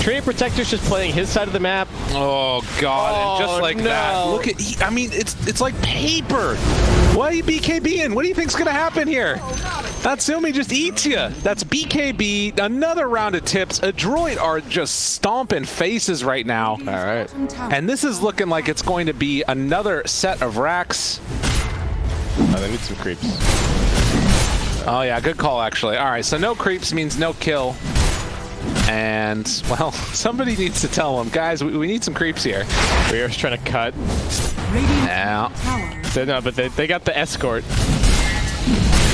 Trinity Protector's just playing his side of the map. Oh god, and just like that. Look at, I mean, it's like paper. What are you BKBing? What do you think's gonna happen here? Natsumi just eats you. That's BKB. Another round of tips. Adroit are just stomping faces right now. All right. And this is looking like it's going to be another set of racks. Oh, they need some creeps. Oh yeah, good call actually. All right, so no creeps means no kill. And, well, somebody needs to tell them, guys, we need some creeps here. We are trying to cut. Now. No, but they got the escort.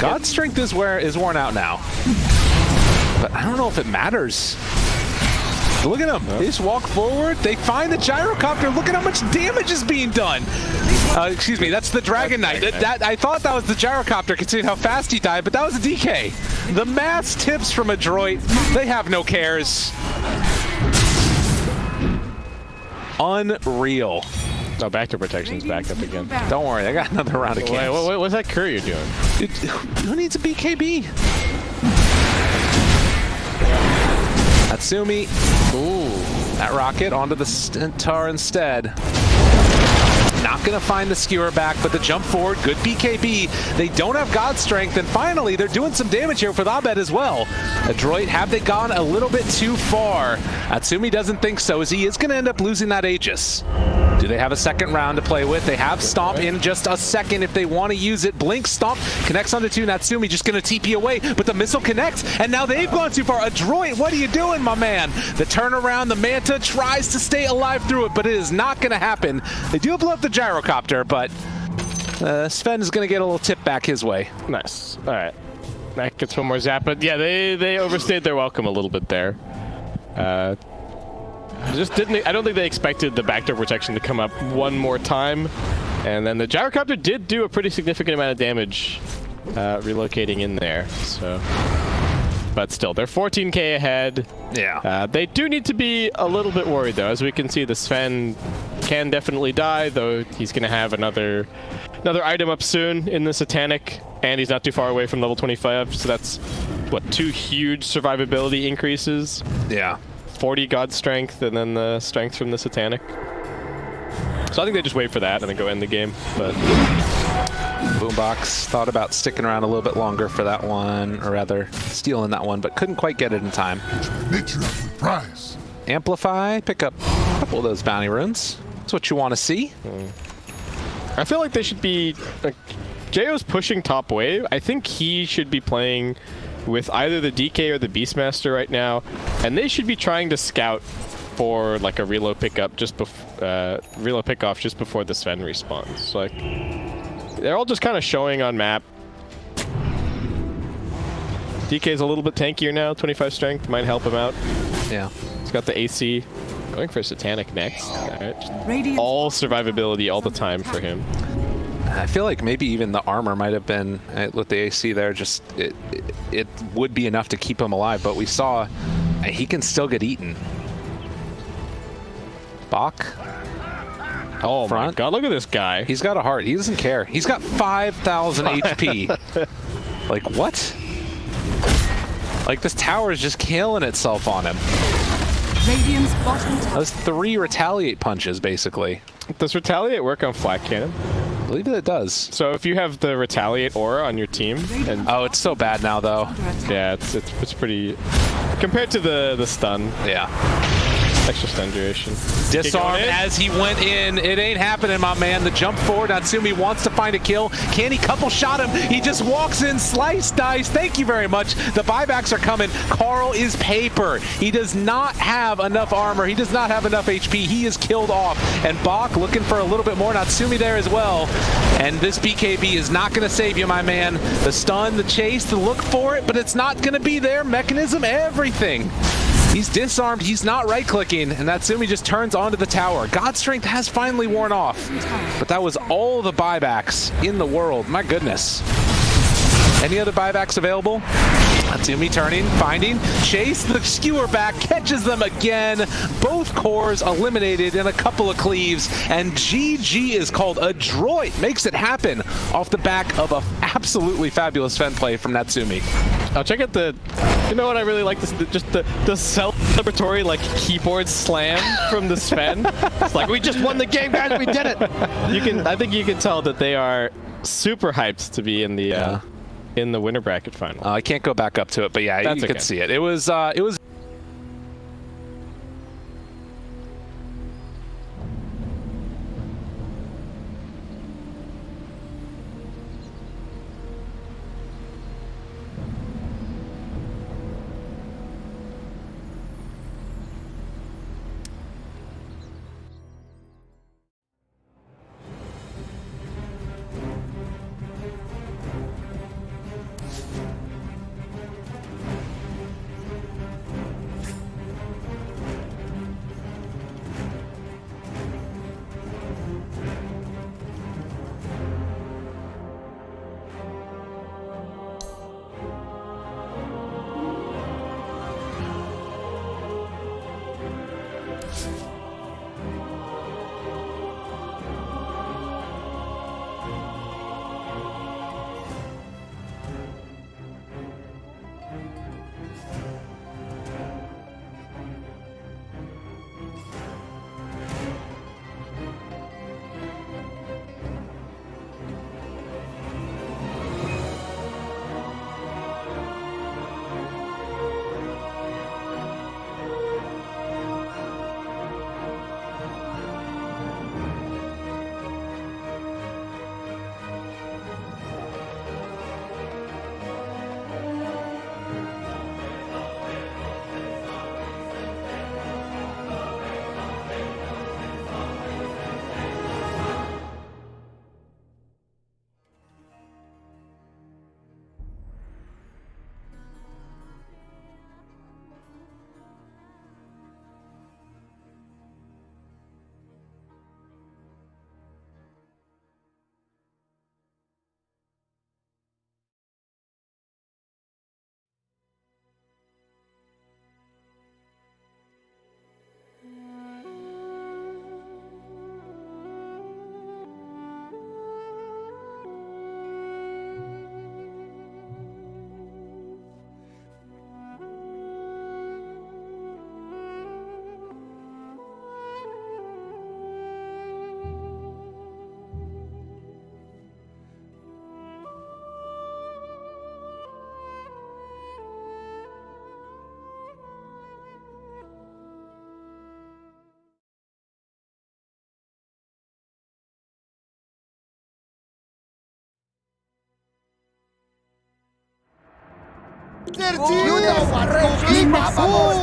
God's strength is worn out now. But I don't know if it matters. Look at them. They just walk forward. They find the gyrocopter. Look at how much damage is being done. Excuse me, that's the Dragon Knight. I thought that was the gyrocopter, considering how fast he died, but that was a DK. The mass tips from Adroit. They have no cares. Unreal. Oh, backdoor protection's back up again. Don't worry, I got another round of camps. Wait, what's that courier doing? Dude, who needs a BKB? Natsumi. Ooh, that rocket onto the Centaur instead. Not going to find the skewer back, but the jump forward, good BKB. They don't have God Strength, and finally, they're doing some damage here with Abed as well. Adroit, have they gone a little bit too far? Natsumi doesn't think so, as he is going to end up losing that Aegis. Do they have a second round to play with? They have Stomp in just a second if they want to use it. Blink, Stomp, connects onto two. Natsumi just going to TP away, but the missile connects, and now they've gone too far. Adroit, what are you doing, my man? The turnaround, the Manta tries to stay alive through it, but it is not going to happen. They do blow up the gyrocopter, but Sven is going to get a little tip back his way. Nice. All right. That gets one more zap, but yeah, they overstayed their welcome a little bit there. I don't think they expected the backdoor protection to come up one more time. And then the gyrocopter did do a pretty significant amount of damage relocating in there. So, but still, they're 14k ahead. Yeah. They do need to be a little bit worried, though. As we can see, the Sven can definitely die, though he's going to have another item up soon in the Satanic, and he's not too far away from level 25. So that's, what, 2 huge survivability increases? Yeah. 40 God Strength, and then the Strength from the Satanic. So I think they just wait for that and then go end the game. But Boombox thought about sticking around a little bit longer for that one, or rather stealing that one, but couldn't quite get it in time. Nature of the prize. Amplify, pick up a couple of those bounty runes. That's what you want to see. I feel like they should be... Jayo's pushing top wave. I think he should be playing with either the DK or the Beastmaster right now, and they should be trying to scout for like a reload pickup just reload pickoff just before the Sven respawns. Like, they're all just kind of showing on map. DK's a little bit tankier now, 25 strength, might help him out. Yeah. He's got the AC. Going for Satanic next. All survivability all the time for him. I feel like maybe even the armor might have been, with the AC there, just it would be enough to keep him alive, but we saw he can still get eaten. Bach. Oh front. My god, look at this guy. He's got a heart. He doesn't care. He's got 5,000 HP. Like, what? Like, this tower is just killing itself on him. Radiant's bottom tower. Those 3 retaliate punches, basically. Does retaliate work on flat cannon? I believe that it does. So if you have the retaliate aura on your team, and oh, it's so bad now, though. Yeah, it's pretty compared to the stun. Yeah. Extra stun duration. Disarmed as he went in. It ain't happening, my man. The jump forward. Natsumi wants to find a kill. Can he couple shot him? He just walks in, slice, dice. Thank you very much. The buybacks are coming. Carl is paper. He does not have enough armor. He does not have enough HP. He is killed off. And Bach looking for a little bit more. Natsumi there as well. And this BKB is not going to save you, my man. The stun, the chase, the look for it, but it's not going to be there. Mechanism, everything. He's disarmed, he's not right-clicking, and Natsumi just turns onto the tower. God's Strength has finally worn off, but that was all the buybacks in the world. My goodness. Any other buybacks available? Natsumi turning, finding, chase, the skewer back, catches them again. Both cores eliminated in a couple of cleaves, and GG is called. Adroit makes it happen off the back of an absolutely fabulous Sven play from Natsumi. I'll check out the... You know what I really like? Just the self... celebratory like keyboard slam from the Sven. It's like, we just won the game, guys. We did it. I think you can tell that they are super hyped to be in the winner bracket final. I can't go back up to it, but yeah, That's you okay. can see it. It was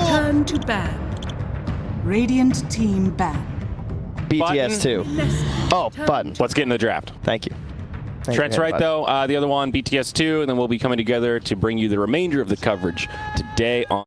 Turn to ban. Radiant team ban. BTS 2. Oh, button. Let's get in the draft. Thank you. Thank Trent's you, right, though. The other one, BTS 2, and then we'll be coming together to bring you the remainder of the coverage today on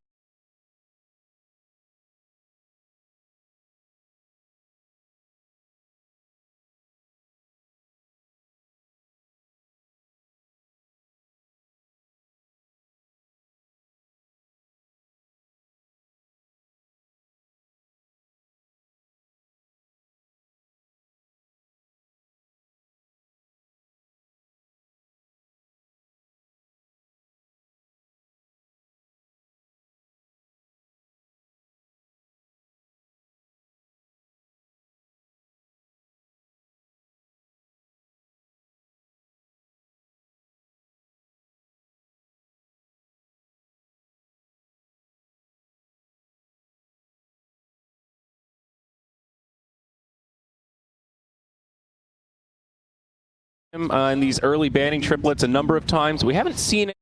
in these early banning triplets a number of times. We haven't seen it.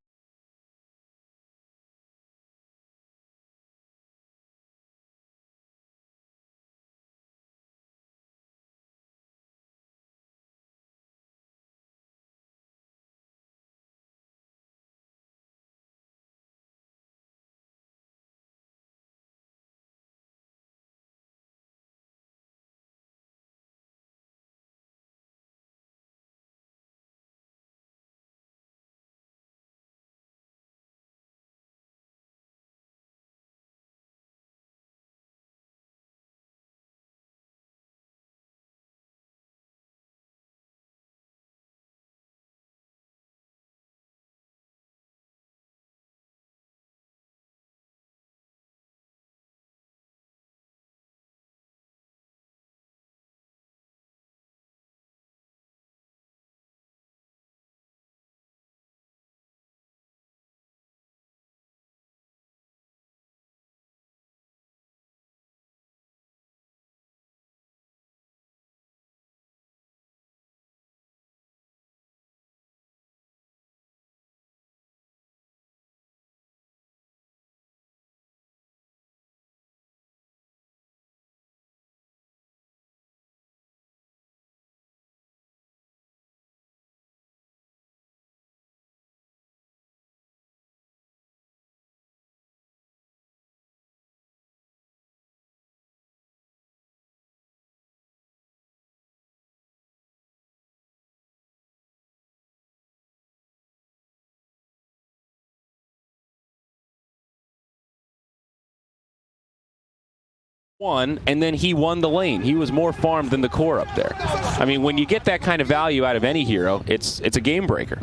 won, and then he won the lane. He was more farmed than the core up there. I mean, when you get that kind of value out of any hero, it's a game breaker.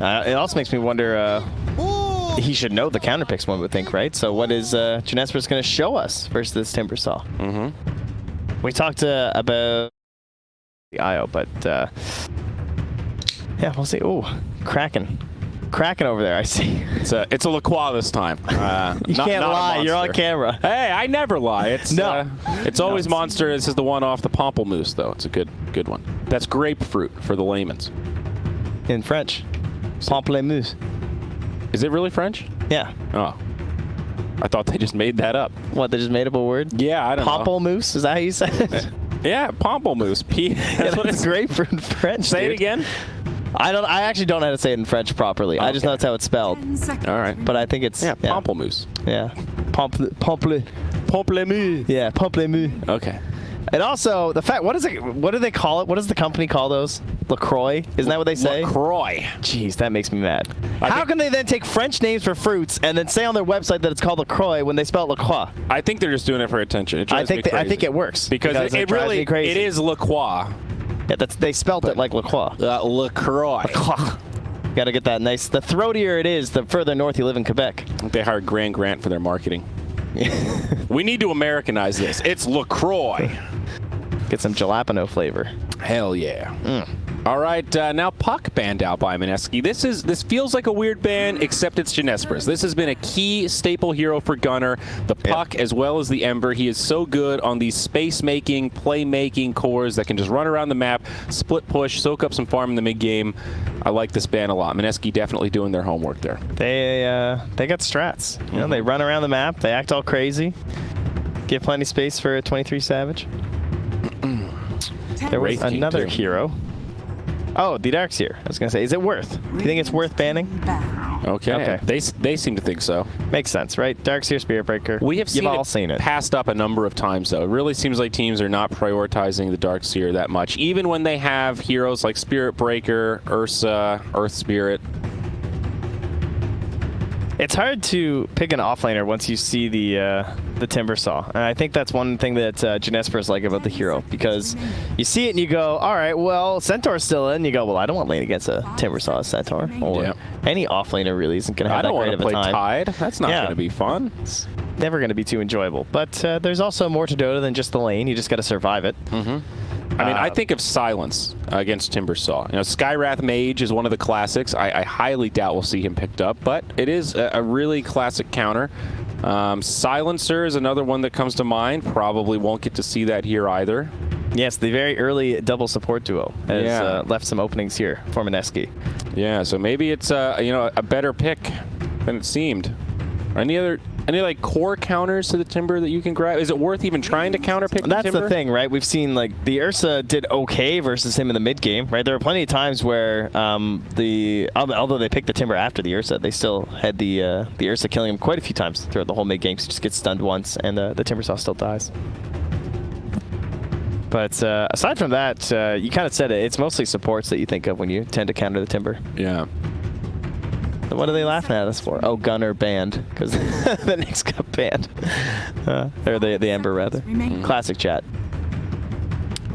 It also makes me wonder, he should know the counter picks, one would think, right? So what is Genespers going to show us versus this Timbersaw? We talked about the IO, but yeah, we'll see. Ooh, Kraken over there, I see. It's a LaCroix this time. You can't lie, you're on camera. Hey, I never lie. It's it's always Monster. This is the one off the Pamplemousse, though. It's a good one. That's grapefruit for the layman's. In French. Pamplemousse. Is it really French? Yeah. Oh. I thought they just made that up. What, they just made up a word? Yeah, I don't know. Pamplemousse, is that how you said it? Yeah, Pamplemousse. That's what it's grapefruit in French. Say dude. it again. I actually don't know how to say it in French properly. I just know that's how it's spelled. All right. But I think it's Pamplemousse. Yeah. Pamplemousse. Yeah, pamplemousse. Okay. And also the fact, what do they call it? What does the company call those? LaCroix? Isn't that what they say? LaCroix. Jeez, that makes me mad. How can they then take French names for fruits and then say on their website that it's called LaCroix when they spell it LaCroix? I think they're just doing it for attention. I think it works because it drives really me crazy. it is LaCroix. Yeah, they spelled it like LaCroix. LaCroix. Got to get that nice. The throatier it is, the further north you live in Quebec. They hired Grant for their marketing. We need to Americanize this. It's LaCroix. Get some jalapeno flavor. Hell yeah. All right, now Puck banned out by Mineski. This feels like a weird ban, except it's Genespers. This has been a key staple hero for Gunner. The Puck as well as the Ember. He is so good on these space-making, play-making cores that can just run around the map, split push, soak up some farm in the mid-game. I like this ban a lot. Mineski definitely doing their homework there. They got strats. You know, they run around the map. They act all crazy. Give plenty of space for a 23 Savage. There was another hero. Oh, the Darkseer. I was going to say, is it worth? Do you think it's worth banning? Okay. They seem to think so. Makes sense, right? Darkseer, Spirit Breaker. We have seen it passed up a number of times, though. It really seems like teams are not prioritizing the Darkseer that much, even when they have heroes like Spirit Breaker, Ursa, Earth Spirit. It's hard to pick an offlaner once you see the Timbersaw, and I think that's one thing that Genespers like about the hero, because you see it and you go, all right, well, Centaur's still in. You go, well, I don't want lane against a Timbersaw Centaur, or any offlaner really isn't going to have that great of a time. I don't want to play Tide. That's not going to be fun. It's never going to be too enjoyable. But there's also more to Dota than just the lane. You just got to survive it. I mean, I think of Silence against Timbersaw. You know, Skywrath Mage is one of the classics. I highly doubt we'll see him picked up, but it is a really classic counter. Silencer is another one that comes to mind. Probably won't get to see that here either. Yes, the very early double support duo has left some openings here for Mineski. Yeah, so maybe it's a better pick than it seemed. Any like core counters to the Timber that you can grab? Is it worth even trying to counter pick the Timber? That's the thing, right? We've seen like the Ursa did okay versus him in the mid game, right? There were plenty of times where although they picked the Timber after the Ursa, they still had the Ursa killing him quite a few times throughout the whole mid game. So he just gets stunned once, and the Timbersaw still dies. But aside from that, you kind of said it. It's mostly supports that you think of when you tend to counter the Timber. Yeah. What are they laughing at us for? Oh, Gunner banned, because the Knicks got banned. Or the Ember, rather. Classic chat.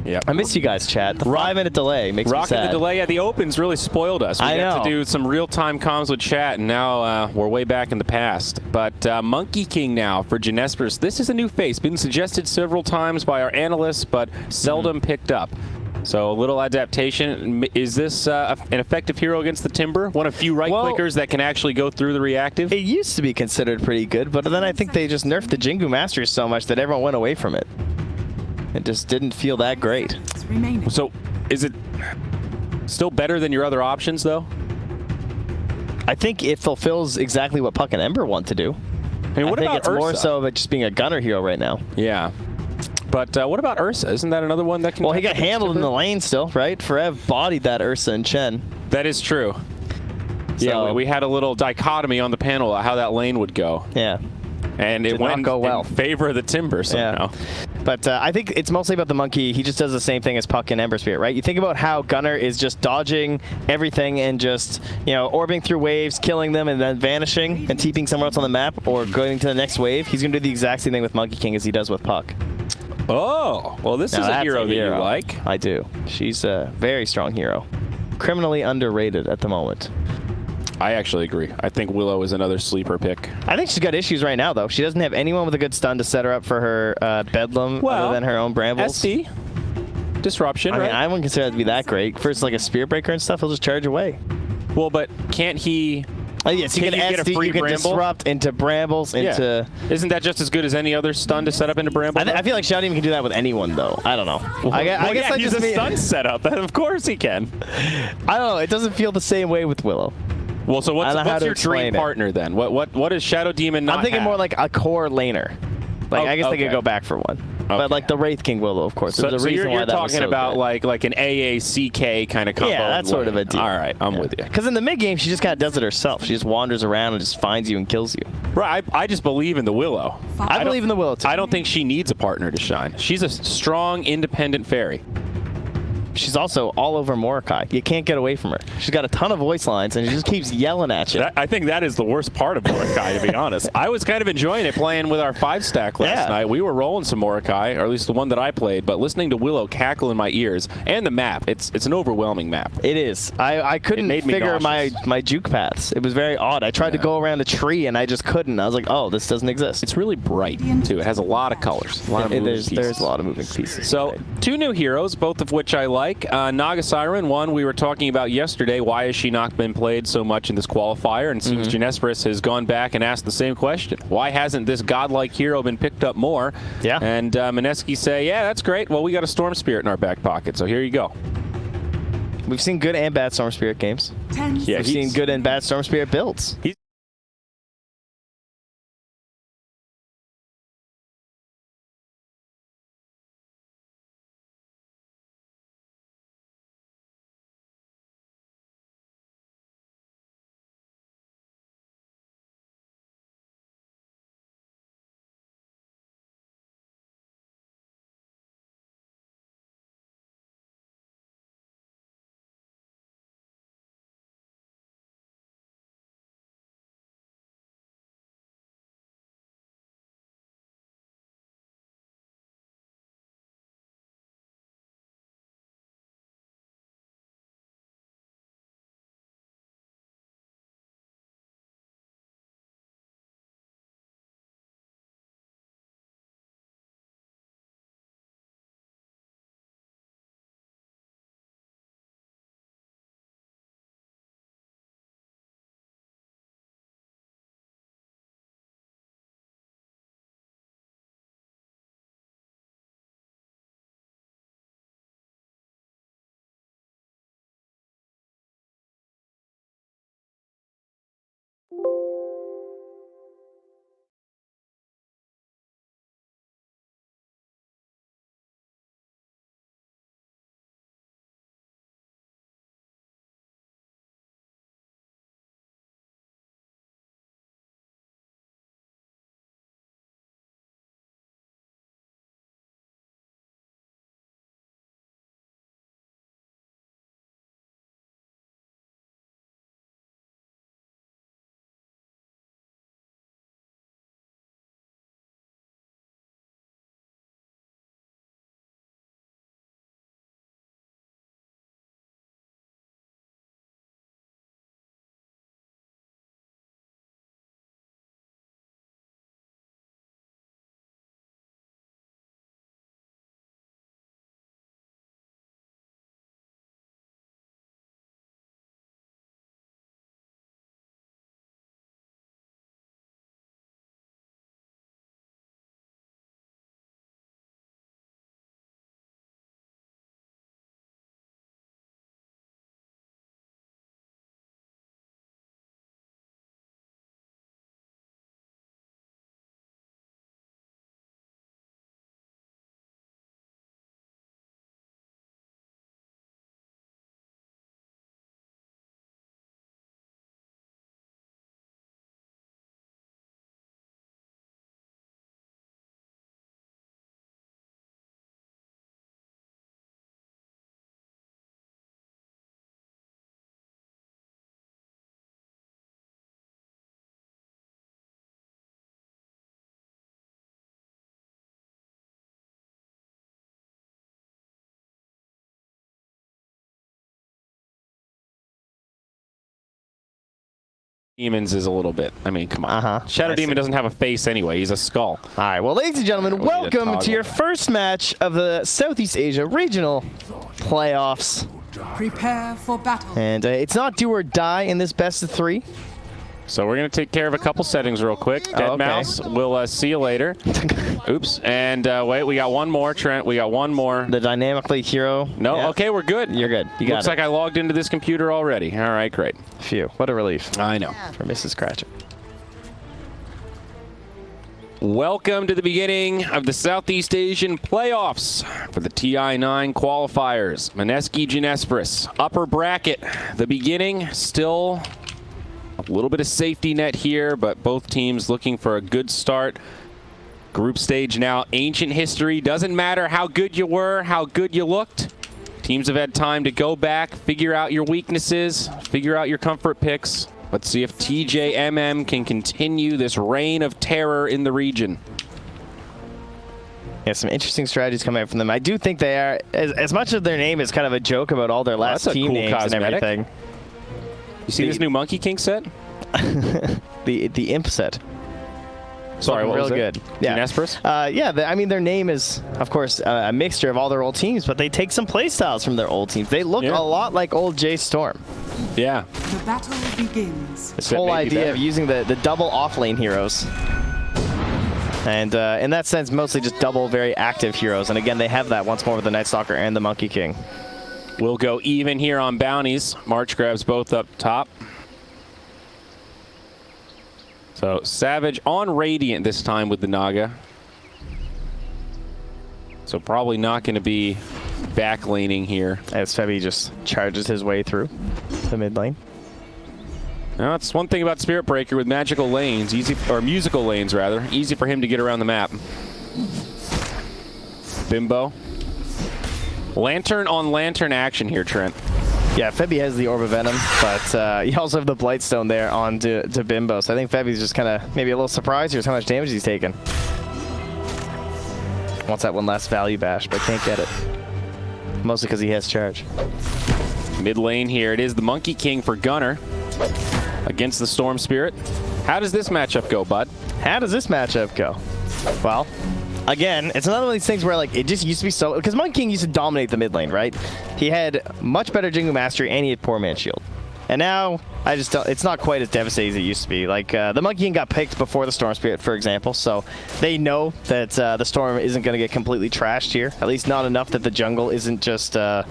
Yeah. I miss you guys, chat. The 5-minute delay makes me sad. Rocking the delay. Yeah, the Opens really spoiled us. We got to do some real-time comms with chat, and now we're way back in the past. But Monkey King now for Genespers. This is a new face. Been suggested several times by our analysts, but seldom picked up. So a little adaptation. Is this an effective hero against the Timber? One of few right-clickers that can actually go through the reactive? It used to be considered pretty good, but then I think they just nerfed the Jingu Masters so much that everyone went away from it. It just didn't feel that great. So is it still better than your other options, though? I think it fulfills exactly what Puck and Ember want to do. I mean, what think about it's Ursa? more so of it just being a gunner hero right now. Yeah. But what about Ursa? Isn't that another one that can... Well, he got handled in the lane still, right? Forev bodied that Ursa and Chen. That is true. So, yeah, we had a little dichotomy on the panel of how that lane would go. Yeah. And it went in favor of the Timber somehow. Yeah. But I think it's mostly about the monkey. He just does the same thing as Puck and Ember Spirit, right? You think about how Gunnar is just dodging everything and just, you know, orbing through waves, killing them, and then vanishing and TPing somewhere else on the map or going to the next wave. He's going to do the exact same thing with Monkey King as he does with Puck. Oh, well, this is a hero that you like. I do. She's a very strong hero. Criminally underrated at the moment. I actually agree. I think Willow is another sleeper pick. I think she's got issues right now, though. She doesn't have anyone with a good stun to set her up for her Bedlam other than her own Brambles. SD. Disruption, I mean, right? I wouldn't consider that to be that great. First, like a Spirit Breaker and stuff, he'll just charge away. Well, but can't he... Yes, you can get a SD, free you can Bramble? disrupt into Brambles, into... Isn't that just as good as any other stun to set up into Bramble? I feel like Shadow Demon can do that with anyone, though. I don't know. I guess I he's just a stun setup. Of course he can. I don't know. It doesn't feel the same way with Willow. Well, so what's your dream it. partner then? What is Shadow Demon not I'm thinking have? more like a core laner. Like I guess they could go back for one. But like the Wraith King Willow, of course. There's a reason why you're that was talking so about good. like an AACK kind of combo. Yeah, that sort of a deal. All right, I'm with you. Because in the mid game, she just kind of does it herself. She just wanders around and just finds you and kills you. Right, I just believe in the Willow. I believe in the Willow too. I don't think she needs a partner to shine. She's a strong, independent fairy. She's also all over Mordecai. You can't get away from her. She's got a ton of voice lines, and she just keeps yelling at you. I think that is the worst part of Mordecai, to be honest. I was kind of enjoying it playing with our 5-stack last night. We were rolling some Mordecai, or at least the one that I played, but listening to Willow cackle in my ears, and the map, it's an overwhelming map. It is. I couldn't figure my juke paths. It was very odd. I tried to go around a tree, and I just couldn't. I was like, oh, this doesn't exist. It's really bright, too. It has a lot of colors. A lot of moving pieces. There's a lot of moving pieces. So, 2 new heroes, both of which I like. Naga Siren, one we were talking about yesterday. Why has she not been played so much in this qualifier? And it seems Genesperus has gone back and asked the same question. Why hasn't this godlike hero been picked up more? Yeah. And Mineski say, yeah, that's great. Well, we got a Storm Spirit in our back pocket, so here you go. We've seen good and bad Storm Spirit games. Yeah, We've seen good and bad Storm Spirit builds. Demons is a little bit. I mean, come on. Shadow I Demon see. doesn't have a face anyway. He's a skull. All right, well, ladies and gentlemen, need a welcome to toggle. your first match of the Southeast Asia Regional Playoffs. Prepare for battle. And it's not do or die in this best of 3. So we're going to take care of a couple settings real quick. Dead okay. Mouse, we'll see you later. Oops. And wait, we got one more, Trent. We got one more. The dynamically hero. No, Yeah. okay, we're good. You're good. You got Looks it. like I logged into this computer already. All right, great. Phew, what a relief I know. for Mrs. Cratchit. Welcome to the beginning of the Southeast Asian playoffs for the TI9 qualifiers. Maneski Ginespris, upper bracket. The beginning, still a little bit of safety net here, but both teams looking for a good start. Group stage now, ancient history. Doesn't matter how good you were, how good you looked. Teams have had time to go back, figure out your weaknesses, figure out your comfort picks. Let's see if TJMM can continue this reign of terror in the region. Yeah, some interesting strategies coming out from them. I do think they are, as much as their name is kind of a joke about all their last that's a team cool names cosmetic. and everything. You see this new Monkey King set? The Imp set. Sorry, Looking what was real it? good. Yeah. Ginespris? Yeah, I mean, their name is, of course, a mixture of all their old teams, but they take some play styles from their old teams. They look Yeah. a lot like old J Storm. Yeah. The battle begins. This That whole may be idea better. of using the double off-lane heroes. And in that sense, mostly just double very active heroes. And again, they have that once more with the Night Stalker and the Monkey King. We'll go even here on bounties. March grabs both up top. So Savage on Radiant this time with the Naga. So probably not going to be back laning here. As Febby just charges his way through the mid lane. Now, that's one thing about Spirit Breaker with magical lanes, or musical lanes rather, easy for him to get around the map. Bimbo. Lantern on lantern action here, Trent. Yeah, Febby has the Orb of Venom, but you also have the Blightstone there on to Bimbo. So I think Febby's just kind of maybe a little surprised here's how much damage he's taken. Wants that one last value bash, but can't get it. Mostly because he has charge. Mid lane here, it is the Monkey King for Gunner against the Storm Spirit. How does this matchup go, bud? How does this matchup go? Well, again, it's another one of these things where like it just used to be so, because Monkey King used to dominate the mid lane, right? He had much better Jingu Mastery and he had Poor Man's Shield. And now, I just don't, it's not quite as devastating as it used to be. Like, the Monkey King got picked before the Storm Spirit, for example, so they know that the Storm isn't going to get completely trashed here. At least not enough that the jungle isn't just a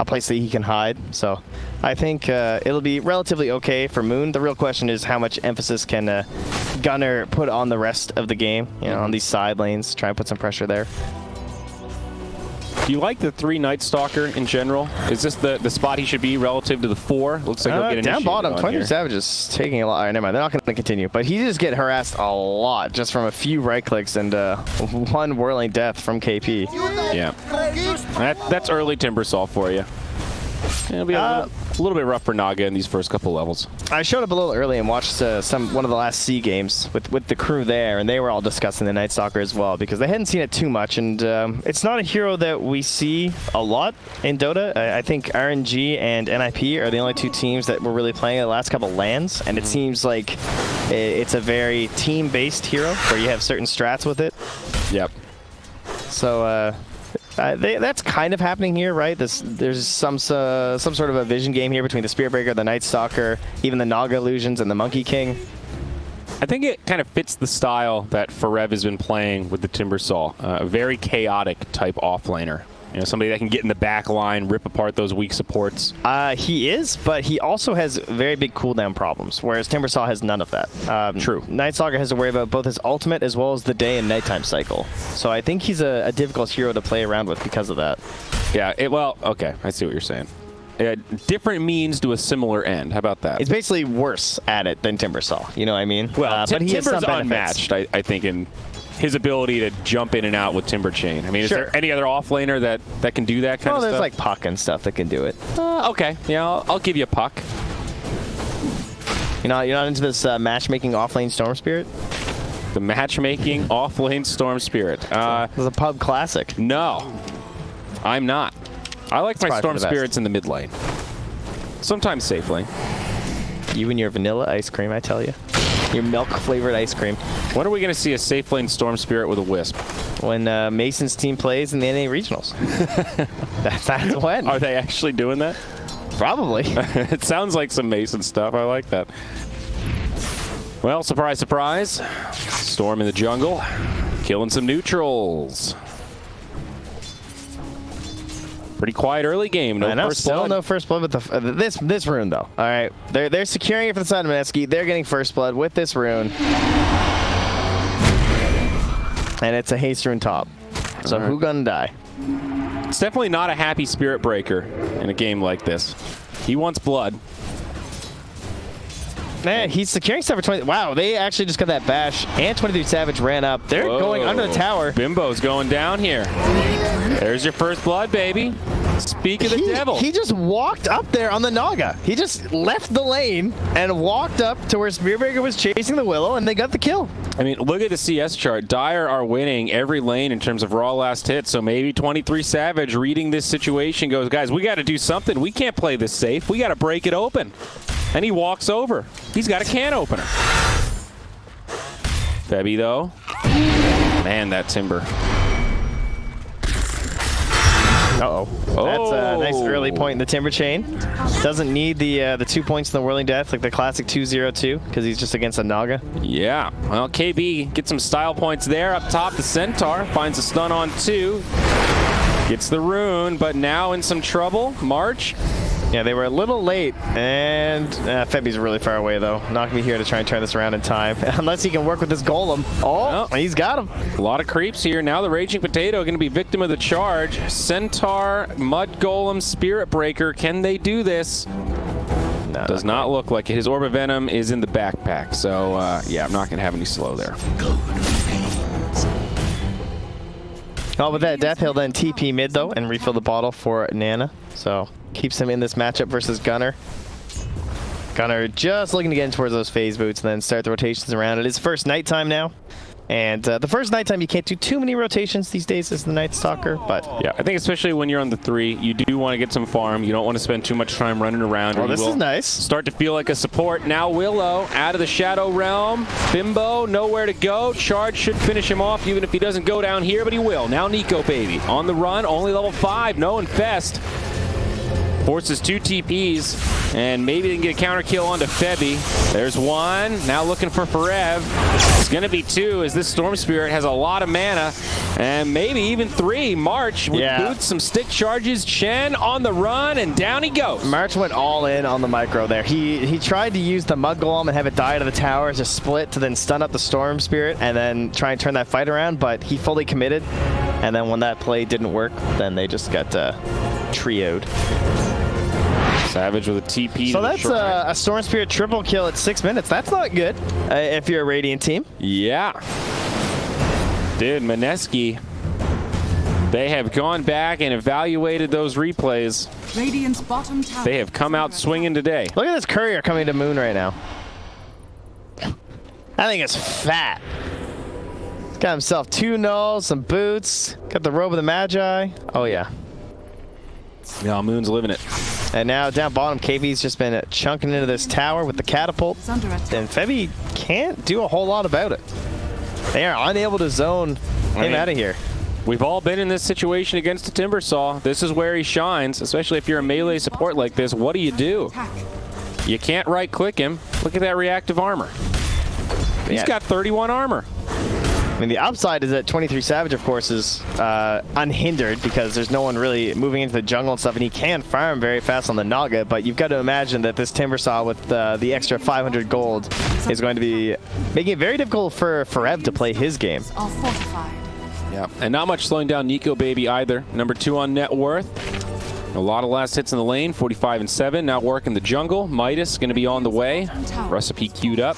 place that he can hide. So I think it'll be relatively okay for Moon. The real question is how much emphasis can Gunner put on the rest of the game, you know, on these side lanes, try and put some pressure there. Do you like the 3 Night Stalker in general? Is this the spot he should be relative to the 4? Looks like he'll get down initiated bottom, on 20 here. Savage is taking a lot. All right, never mind. They're not going to continue. But he just get harassed a lot just from a few right clicks and one whirling death from KP. Yeah. That's early Timbersaw for you. It'll be a little bit rough for Naga in these first couple levels. I showed up a little early and watched one of the last C games with the crew there, and they were all discussing the Night Stalker as well because they hadn't seen it too much, and it's not a hero that we see a lot in Dota. I think RNG and NIP are the only 2 teams that were really playing the last couple LANs, and it seems like it's a very team-based hero where you have certain strats with it. Yep. So that's kind of happening here, right? There's some sort of a vision game here between the Spirit Breaker, the Night Stalker, even the Naga Illusions, and the Monkey King. I think it kind of fits the style that Forev has been playing with the Timbersaw. A very chaotic type offlaner. You know, somebody that can get in the back line, rip apart those weak supports. He is, but he also has very big cooldown problems, whereas Timbersaw has none of that. True. Night Stalker has to worry about both his ultimate as well as the day and nighttime cycle. So I think he's a difficult hero to play around with because of that. Yeah, well, okay, I see what you're saying. Different means to a similar end. How about that? It's basically worse at it than Timbersaw, you know what I mean? Well, but he has Timber's some benefits. unmatched, I think, in his ability to jump in and out with Timber Chain. I mean, is Sure. there any other offlaner that can do that kind Well, of there's stuff? like Puck and stuff that can do it. Okay, yeah, I'll give you a Puck. You're not into this matchmaking offlane Storm Spirit? The matchmaking off-lane Storm Spirit. This is a pub classic. No, I'm not. I like my probably Storm for the best. Spirits in the mid lane. Sometimes safe lane. You and your vanilla ice cream, I tell you. Your milk-flavored ice cream. When are we going to see a safe lane Storm Spirit with a Wisp? When Mason's team plays in the NA Regionals. that's when. Are they actually doing that? Probably. It sounds like some Mason stuff. I like that. Well, surprise, surprise. Storm in the jungle, killing some neutrals. Pretty quiet early game. No first blood. No first blood with the this rune though. All right, they're securing it for the side of Mineski. They're getting first blood with this rune, and it's a haste rune top. So who gonna die? It's definitely not a happy spirit breaker in a game like this. He wants blood. Man, he's securing stuff for 20. Wow, they actually just got that bash, and 23 Savage ran up. They're going under the tower. Bimbo's going down here. There's your first blood, baby. Speak of the devil. He just walked up there on the Naga. He just left the lane and walked up to where Spearbreaker was chasing the Willow, and they got the kill. I mean, look at the CS chart. Dire are winning every lane in terms of raw last hit, so maybe 23 Savage reading this situation goes, guys, we got to do something. We can't play this safe. We got to break it open. And he walks over. He's got a can opener. Febby, though. Man, that Timber. Uh-oh. That's a nice early point in the Timber chain. Doesn't need the 2 points in the Whirling Death like the classic 2-0-2 because he's just against a Naga. Yeah. Well, KB gets some style points there. Up top, the Centaur finds a stun on 2. Gets the rune, but now in some trouble. March. Yeah, they were a little late, and Febby's really far away, though. Not going to be here to try and turn this around in time, unless he can work with this Golem. Oh, he's got him. A lot of creeps here. Now the Raging Potato going to be victim of the charge. Centaur, Mud Golem, Spirit Breaker. Can they do this? No, does not look like it. His Orb of Venom is in the backpack, so yeah, I'm not going to have any slow there. Oh, with that death, he'll then TP mid, though, and refill the bottle for Nana. So keeps him in this matchup versus Gunnar. Gunnar just looking to get in towards those phase boots and then start the rotations around. It is first nighttime now. And the first nighttime, you can't do too many rotations these days as the Night Stalker, but... Yeah, I think especially when you're on the 3, you do want to get some farm. You don't want to spend too much time running around. Oh, this is nice. Start to feel like a support. Now Willow out of the Shadow Realm. Bimbo, nowhere to go. Charge should finish him off even if he doesn't go down here, but he will. Now Nico, baby. On the run, only level 5. No Infest. Forces 2 TPs, and maybe they can get a counter kill onto Febby. There's one. Now looking for Forev. It's going to be 2 as this Storm Spirit has a lot of mana, and maybe even 3. March with boots, some stick charges. Chen on the run, and down he goes. March went all in on the micro there. He tried to use the Mud Golem and have it die to the tower as a split to then stun up the Storm Spirit and then try and turn that fight around, but he fully committed. And then when that play didn't work, then they just got trioed. Savage with a TP. So that's a Storm Spirit triple kill at 6 minutes. That's not good if you're a Radiant team. Yeah. Dude, Mineski, they have gone back and evaluated those replays. Radiant's bottom tower. They have come out swinging today. Look at this courier coming to Moon right now. I think it's fat. He's got himself 2 nulls, some boots, got the robe of the Magi. Oh, yeah. Yeah, Moon's living it. And now down bottom, KB's just been chunking into this tower with the catapult. And Febby can't do a whole lot about it. They are unable to zone him out of here. We've all been in this situation against a Timbersaw. This is where he shines, especially if you're a melee support like this. What do? You can't right-click him. Look at that reactive armor. He's got 31 armor. I mean, the upside is that 23 Savage, of course, is unhindered because there's no one really moving into the jungle and stuff, and he can farm very fast on the Naga, but you've got to imagine that this Timbersaw with the extra 500 gold is going to be making it very difficult for Forev to play his game. Yeah, and not much slowing down Nico Baby either. Number 2 on net worth. A lot of last hits in the lane, 45 and 7. Now working the jungle. Midas going to be on the way. Recipe queued up.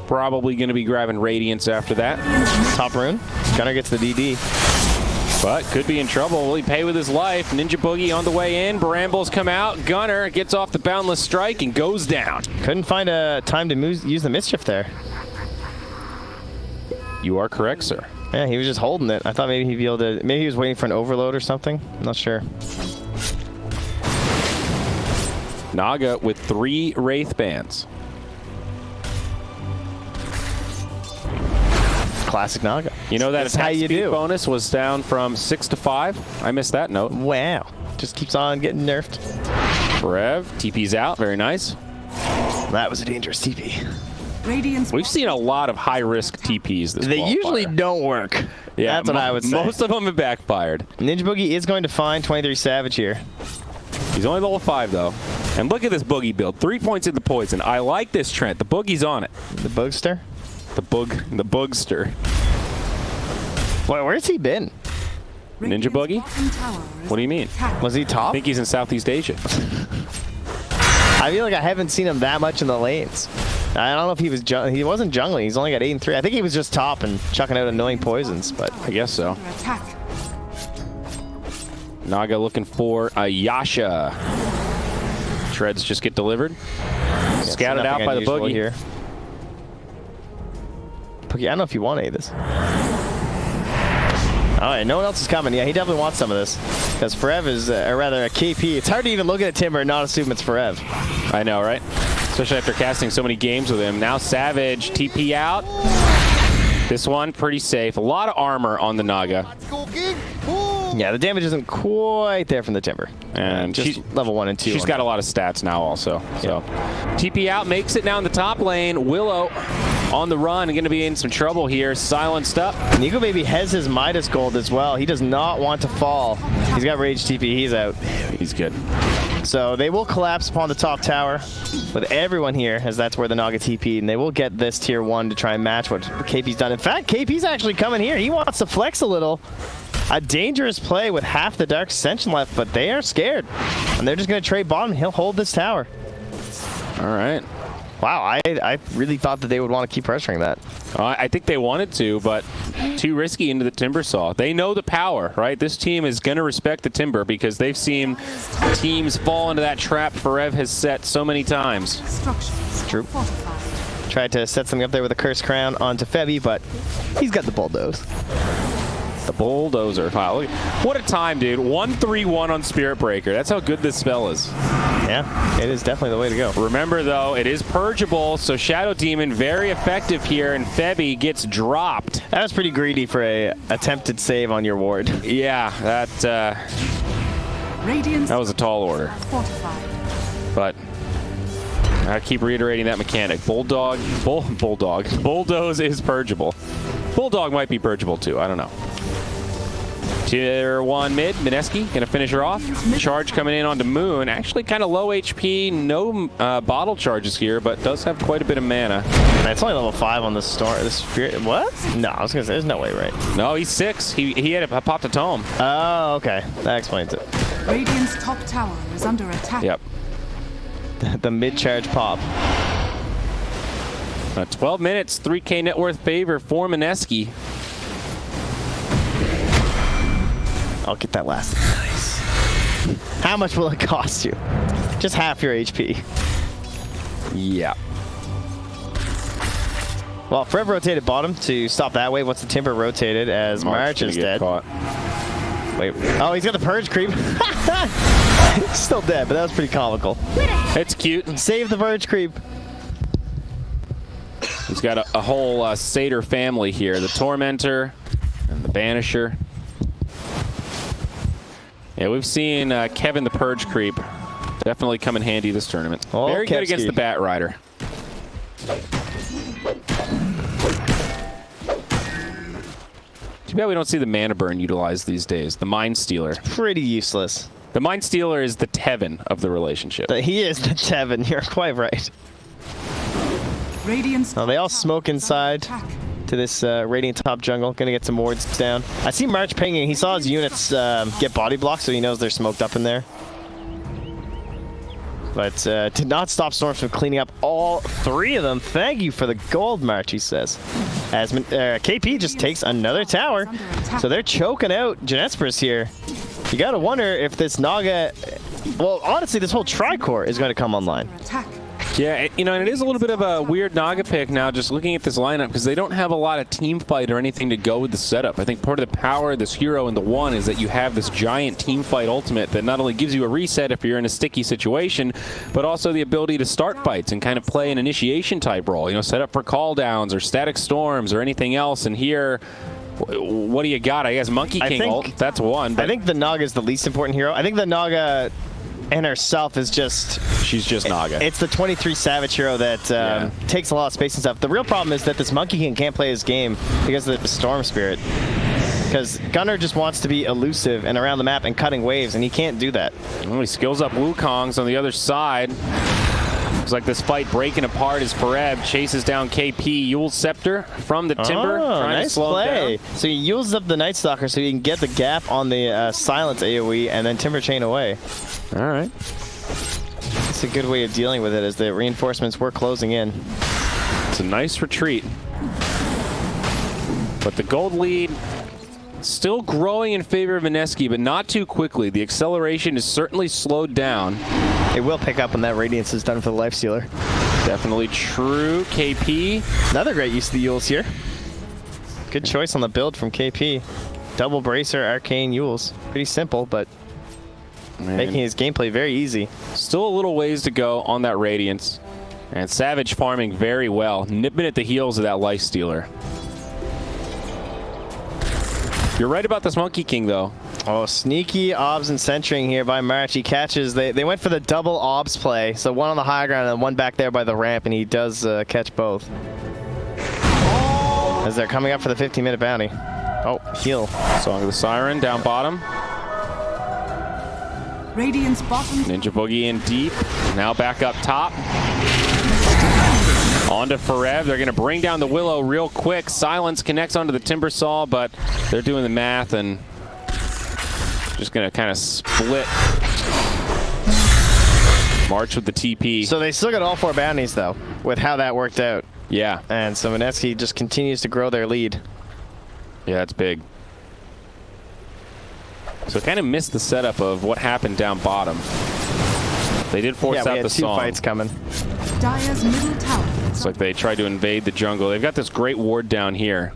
Probably going to be grabbing Radiance after that. Top rune. Gunnar gets the DD. But could be in trouble. Will he pay with his life? Ninja Boogie on the way in. Brambles come out. Gunnar gets off the Boundless Strike and goes down. Couldn't find a time to use the Mischief there. You are correct, sir. Yeah, he was just holding it. I thought maybe he'd be able to... Maybe he was waiting for an overload or something. I'm not sure. Naga with 3 Wraith Bands. Classic Naga. You know that That's how attack you speed do. bonus was down from 6 to 5? I missed that note. Wow. Just keeps on getting nerfed. Rev, TP's out. Very nice. That was a dangerous TP. Radiant's We've seen a lot of high-risk TPs this They qualifier. usually don't work. Yeah, That's what I would say. Most of them have backfired. Ninja Boogie is going to find 23 Savage here. He's only level 5, though. And look at this Boogie build. 3 points in the poison. I like this, Trent. The Boogie's on it. The Boogster? The Boogster. Boy, where's he been? Ninja Boogie? What do you mean? Was he I top? think he's in Southeast Asia. I feel like I haven't seen him that much in the lanes. I don't know if he was he wasn't jungling. He's only got 8 and 3. I think he was just top and chucking out annoying poisons, but I guess so. attack. Naga looking for a Yasha. Treads just get delivered. Scouted out nothing by the unusual Boogie. here. Boogie, I don't know if you want any of this. All right, no one else is coming. Yeah, he definitely wants some of this. Because Forev is, or rather a KP. It's hard to even look at a Timber and not assume it's Forev. I know, right? Especially after casting so many games with him. Now Savage, TP out. This one, pretty safe. A lot of armor on the Naga. Yeah, the damage isn't quite there from the Timber. And just level 1 and 2. She's got a lot of stats now also. So TP out, makes it now in the top lane. Willow on the run and going to be in some trouble here. Silenced up. Nico Baby has his Midas gold as well. He does not want to fall. He's got Rage TP. He's out. He's good. So they will collapse upon the top tower with everyone here, as that's where the Naga TP'd, and they will get this tier 1 to try and match what KP's done. In fact, KP's actually coming here. He wants to flex a little. A dangerous play with half the Dark Ascension left, but they are scared. And they're just going to trade bottom. He'll hold this tower. All right. Wow, I really thought that they would want to keep pressuring that. I think they wanted to, but too risky into the Timber Saw. They know the power, right? This team is going to respect the Timber because they've seen teams fall into that trap Forev has set so many times. Structures True. fortified. Tried to set something up there with a Cursed Crown onto Febby, but he's got the bulldoze. The Bulldozer. Wow, look, what a time, dude. 1-3-1 on Spirit Breaker. That's how good this spell is. Yeah, it is definitely the way to go. Remember, though, it is purgeable, so Shadow Demon very effective here, and Febby gets dropped. That was pretty greedy for a attempted save on your ward. Yeah, that Radiant's was a tall order. fortified. But I keep reiterating that mechanic. Bulldoze is purgeable. Bulldog might be purgeable, too. I don't know. Tier 1 mid, Mineski gonna finish her off. Charge coming in onto Moon. Actually kind of low HP, no bottle charges here, but does have quite a bit of mana. It's only level 5 on the store. The Spirit. What? No, I was gonna say there's no way, right? No, he's 6. He had a popped a tome. Oh, okay. That explains it. Radiant's top tower is under attack. Yep. The mid-charge pop. 12 minutes, 3K net worth favor for Mineski. I'll get that last. Nice. How much will it cost you? Just half your HP. Yeah. Well, Forev rotated bottom to stop that wave. Once the Timber rotated as March is gonna get dead. caught. Wait. Oh, he's got the Purge creep. He's still dead, but that was pretty comical. It's cute. Save the Purge creep. He's got a whole Satyr family here. The Tormentor and the Banisher. Yeah, we've seen Kevin the Purge Creep definitely come in handy this tournament. Oh, very good Kevski. against the Bat Rider. Too bad we don't see the Mana Burn utilized these days. The Mind Stealer. Pretty useless. The Mind Stealer is the Tevin of the relationship. But he is the Tevin. You're quite right. Radiant's Oh, they all top tower smoke is under inside attack. to this Radiant top jungle. Gonna get some wards down. I see March pinging. He saw his units get body blocked, so he knows they're smoked up in there. But did not stop Storms from cleaning up all 3 of them. Thank you for the gold, March, he says. As KP just takes another tower. So they're choking out Genespers here. You gotta wonder if this Naga... Well, honestly, this whole Tricor is going to come online. Under attack. Yeah, you know, and it is a little bit of a weird Naga pick now, just looking at this lineup, because they don't have a lot of team fight or anything to go with the setup. I think part of the power of this hero in the 1 is that you have this giant team fight ultimate that not only gives you a reset if you're in a sticky situation, but also the ability to start fights and kind of play an initiation type role. You know, set up for call downs or static storms or anything else. And here, what do you got? I guess Monkey King ult. That's one. I think the Naga is the least important hero. I think the Naga and herself is just... She's just Naga. It's the 23 Savage hero that takes a lot of space and stuff. The real problem is that this Monkey King can't play his game because of the Storm Spirit. Because Gunnar just wants to be elusive and around the map and cutting waves, and he can't do that. Well, he skills up Wukong's on the other side. Looks like this fight breaking apart as Farev chases down KP. Yule's Scepter from the Timber, trying to slow him down. So he uses up the Night Stalker so he can get the gap on the Silence AoE and then Timber Chain away. All right. It's a good way of dealing with it as the reinforcements were closing in. It's a nice retreat. But the gold lead still growing in favor of Mineski, but not too quickly. The acceleration is certainly slowed down. It will pick up when that Radiance is done for the Lifestealer. Definitely true. KP. Another great use of the Yules here. Good choice on the build from KP. Double Bracer, Arcane Yules. Pretty simple, but making his gameplay very easy. Still a little ways to go on that Radiance. And Savage farming very well, nipping at the heels of that Lifestealer. You're right about this Monkey King, though. Oh, sneaky obs and centering here by March. He catches. They went for the double obs play. So one on the high ground and one back there by the ramp, and he does catch both. As they're coming up for the 15-minute bounty. Oh, heal. Song of the Siren down bottom. Radiant's bottom. Ninja Boogie in deep. Now back up top. On to Farev. They're going to bring down the Willow real quick. Silence connects onto the Timbersaw, but they're doing the math and just going to kind of split. March with the TP. So they still got all 4 bounties, though, with how that worked out. Yeah. And so Mineski just continues to grow their lead. Yeah, that's big. So kind of missed the setup of what happened down bottom. They did force out the song. 2 fights coming. Dire's middle tower. Looks like they tried to invade the jungle. They've got this great ward down here.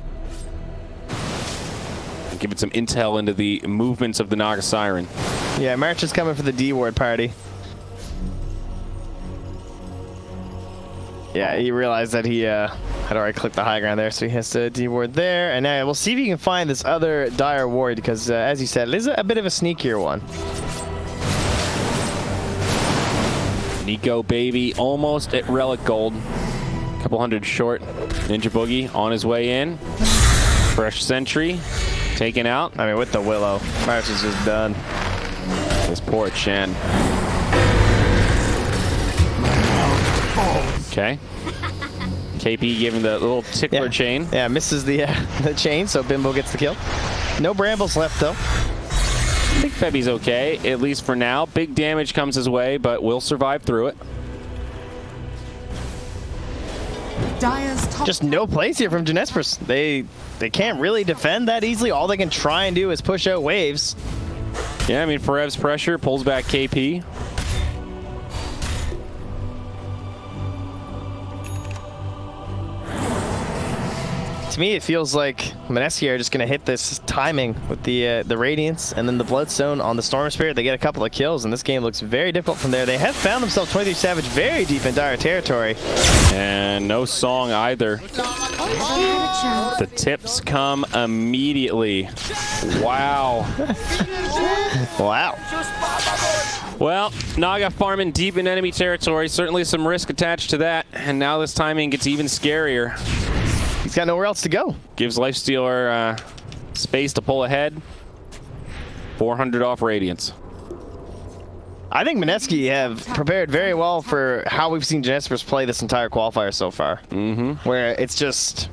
Give it some intel into the movements of the Naga Siren. Yeah, March is coming for the D ward party. Yeah, he realized that he had already clicked the high ground there, so he has to D ward there. And now we'll see if he can find this other Dire ward, because as you said, it is a bit of a sneakier one. Nico baby almost at Relic Gold. Couple hundred short. Ninja Boogie on his way in. Fresh Sentry taken out. I mean, with the Willow, March is just done. This poor Chen. Okay. KP gave him the little tickler chain. Yeah, misses the chain, so Bimbo gets the kill. No Brambles left, though. I think Febby's okay, at least for now. Big damage comes his way, but will survive through it. Just no plays here from Genespers. They can't really defend that easily. All they can try and do is push out waves. Yeah, I mean, Farev's pressure pulls back KP. To me, it feels like Mineski are just going to hit this timing with the Radiance and then the Bloodstone on the Storm Spirit. They get a couple of kills, and this game looks very difficult from there. They have found themselves 23 Savage very deep in Dire territory. And no song either. The tips come immediately. Wow. Wow. Well, Naga farming deep in enemy territory. Certainly some risk attached to that. And now this timing gets even scarier. He's got nowhere else to go. Gives Lifestealer space to pull ahead. 400 off Radiance. I think Mineski have prepared very well for how we've seen Genespers play this entire qualifier so far. Where it's just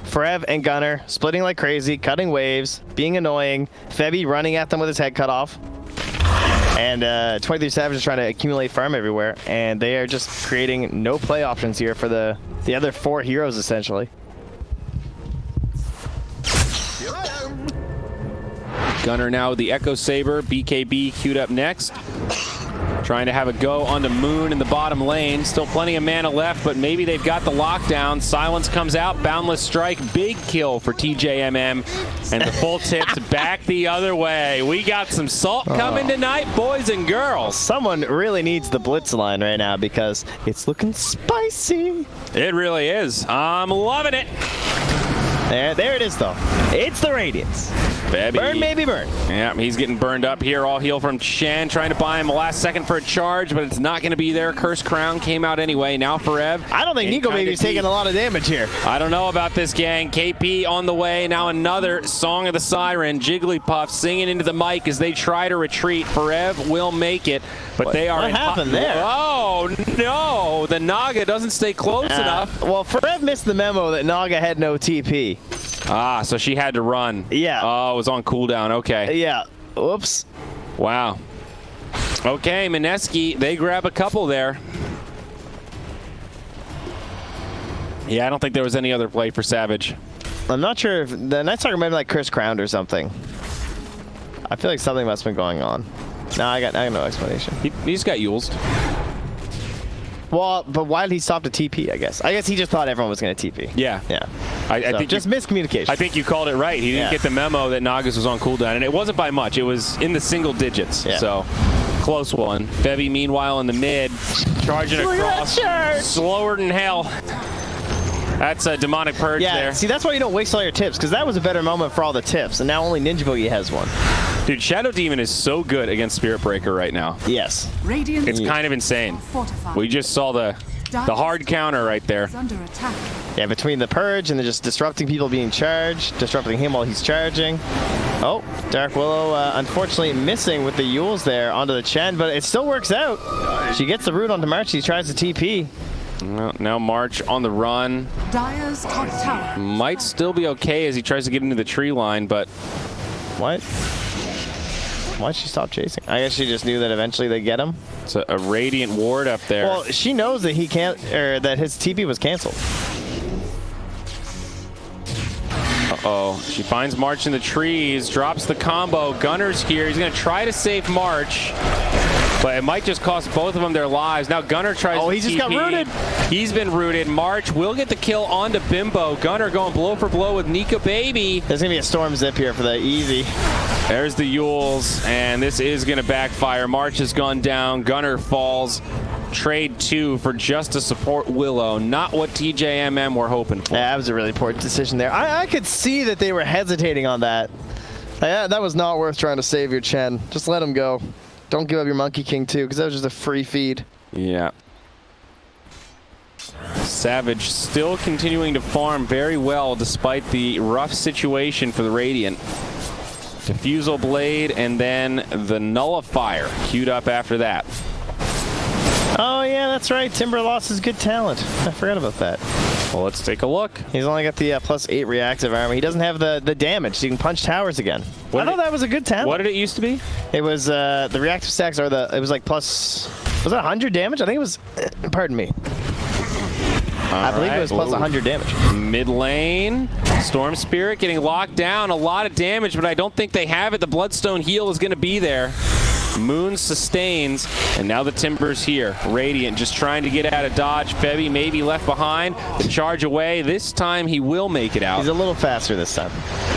Farev and Gunnar splitting like crazy, cutting waves, being annoying, Febby running at them with his head cut off. And 23 Savage is trying to accumulate farm everywhere, and they are just creating no play options here for the other 4 heroes, essentially. Gunnar now with the Echo Saber. BKB queued up next. Trying to have a go onto Moon in the bottom lane. Still plenty of mana left, but maybe they've got the lockdown. Silence comes out. Boundless Strike. Big kill for TJMM. And the full tips back the other way. We got some salt coming tonight, boys and girls. Someone really needs the blitz line right now because it's looking spicy. It really is. I'm loving it. There it is, though. It's the Radiance. Baby. Burn, baby, burn. Yeah, he's getting burned up here. All heal from Chen, trying to buy him a last second for a charge, but it's not going to be there. Curse Crown came out anyway. Now for Ev. I don't think Nico Baby's taking a lot of damage here. I don't know about this, gang. KP on the way. Now another Song of the Siren. Jigglypuff singing into the mic as they try to retreat. Forev will make it, but they are What happened there? Oh, no. The Naga doesn't stay close enough. Well, Forev missed the memo that Naga had no TP. Ah, so she had to run. Yeah. Oh, it was on cooldown. Okay. Yeah. Whoops. Wow. Okay, Mineski, they grab a couple there. Yeah, I don't think there was any other play for Savage. I'm not sure if the Night Stalker might be like Curse Crowned or something. I feel like something must have been going on. No, I got no explanation. He just got Yulesed. Well, but why did he stop to TP, I guess? I guess he just thought everyone was going to TP. Yeah. Yeah. I So, think just miscommunication. I think you called it right. He didn't get the memo that Nagas was on cooldown, and it wasn't by much. It was in the single digits. Yeah. So, close one. Bevy, meanwhile, in the mid, charging across. Slower than hell. That's a demonic purge there. See, that's why you don't waste all your tips, because that was a better moment for all the tips, and now only Ninja Boogie has one. Dude, Shadow Demon is so good against Spirit Breaker right now. Yes. Radiant It's kind of insane. fortified. We just saw the hard counter right there. Is under attack. Yeah, between the purge and then just disrupting people being charged, disrupting him while he's charging. Oh, Dark Willow unfortunately missing with the Yules there onto the Chen, but it still works out. She gets the root onto March. She tries to TP. Well, now March on the run. Dire's top tower. Might still be okay as he tries to get into the tree line, but What? Why'd she stop chasing? I guess she just knew that eventually they'd get him. it's a Radiant ward up there. Well, she knows that he can't, or that his TP was canceled. Uh-oh. She finds March in the trees, drops the combo. Gunner's here. He's going to try to save March, but it might just cost both of them their lives. Now Gunner tries to he just got TP. rooted. He's been rooted. March will get the kill onto Bimbo. Gunner going blow for blow with Nika Baby. There's going to be a storm zip here for the easy. There's the Yules, and this is going to backfire. March has gone down. Gunner falls. Trade 2 for just to support Willow. Not what TJMM were hoping for. Yeah, that was a really poor decision there. I could see that they were hesitating on that. That was not worth trying to save your Chen. Just let him go. Don't give up your Monkey King too, because that was just a free feed. Yeah. Savage still continuing to farm very well despite the rough situation for the Radiant. Diffusal Blade and then the Nullifier queued up after that. Oh yeah, that's right. Timber lost his good talent. I forgot about that. Well, let's take a look. He's only got the +8 reactive armor. He doesn't have the damage, so he can punch towers again. I thought that was a good talent. What did it used to be? It was the reactive stacks are it was like plus, was that 100 damage? I think it was, pardon me. I believe it was plus 100 damage. Mid lane, Storm Spirit getting locked down. A lot of damage, but I don't think they have it. The Bloodstone heal is going to be there. Moon sustains, and now the Timber's here. Radiant just trying to get out of dodge. Febby maybe left behind. The charge away. This time he will make it out. He's a little faster this time.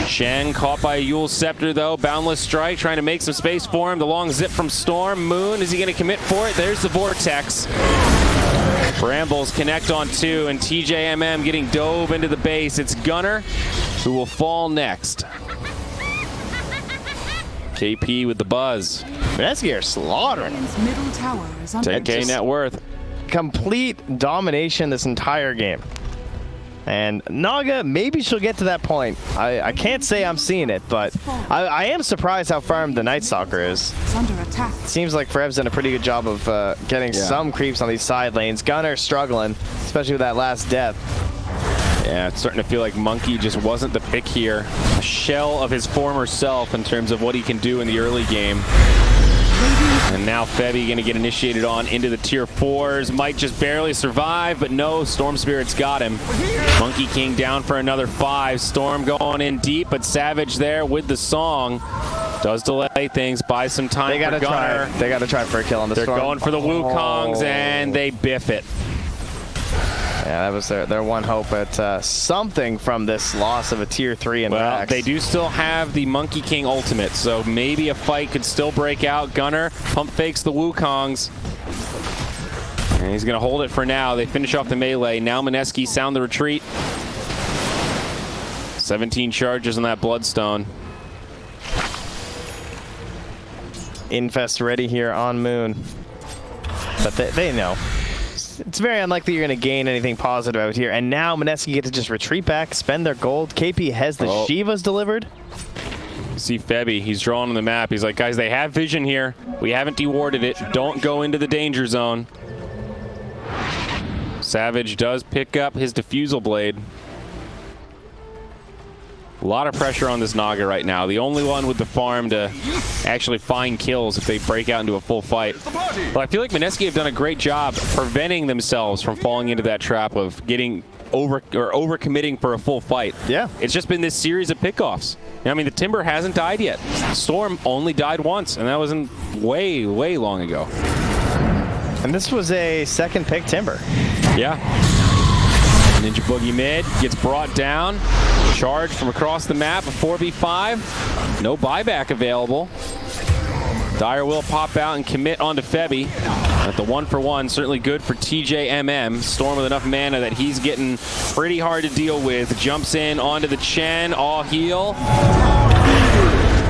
Shen caught by a Yule Scepter though. Boundless Strike trying to make some space for him. The long zip from Storm. Moon, is he going to commit for it? There's the Vortex. Brambles connect on 2, and TJMM getting dove into the base. It's Gunner who will fall next. KP with the buzz. Mineski are slaughtering him. Radiant's middle tower is under 10K net worth. Complete domination this entire game. And Naga, maybe she'll get to that point. I can't say I'm seeing it, but I am surprised how farmed the Night Stalker is. It's under attack. Seems like Frev's done a pretty good job of getting some creeps on these side lanes. Gunner struggling, especially with that last death. Yeah, it's starting to feel like Monkey just wasn't the pick here. A shell of his former self in terms of what he can do in the early game. And now Febby going to get initiated on into the tier 4s. Might just barely survive, but no, Storm Spirit's got him. Monkey King down for another 5. Storm going in deep, but Savage there with the song. Does delay things, buys some time They gotta for Gunner. try. They gotta try for a kill on the They're Storm. going for the Wukongs, and they biff it. Yeah, that was their one hope at something from this loss of a tier 3 in Well, Max. they do still have the Monkey King ultimate, so maybe a fight could still break out. Gunner pump fakes the Wukongs. And he's going to hold it for now. They finish off the melee. Now Mineski sound the retreat. 17 charges on that Bloodstone. Infest ready here on Moon. But they know. It's very unlikely you're going to gain anything positive out here. And now Mineski get to just retreat back, spend their gold. KP has the Shivas delivered. See Febby, he's drawing on the map. He's like, guys, they have vision here. We haven't dewarded it. Don't go into the danger zone. Savage does pick up his Diffusal Blade. A lot of pressure on this Naga right now. The only one with the farm to actually find kills if they break out into a full fight. But I feel like Mineski have done a great job preventing themselves from falling into that trap of getting overcommitting for a full fight. Yeah. It's just been this series of pickoffs. I mean, the Timber hasn't died yet. Storm only died once, and that was way, way long ago. And this was a second pick Timber. Yeah. Ninja Boogie mid gets brought down. Charge from across the map, a 4v5. No buyback available. Dire will pop out and commit onto Febby. At the 1-for-1, certainly good for TJMM. Storm with enough mana that he's getting pretty hard to deal with. Jumps in onto the Chen, all heal.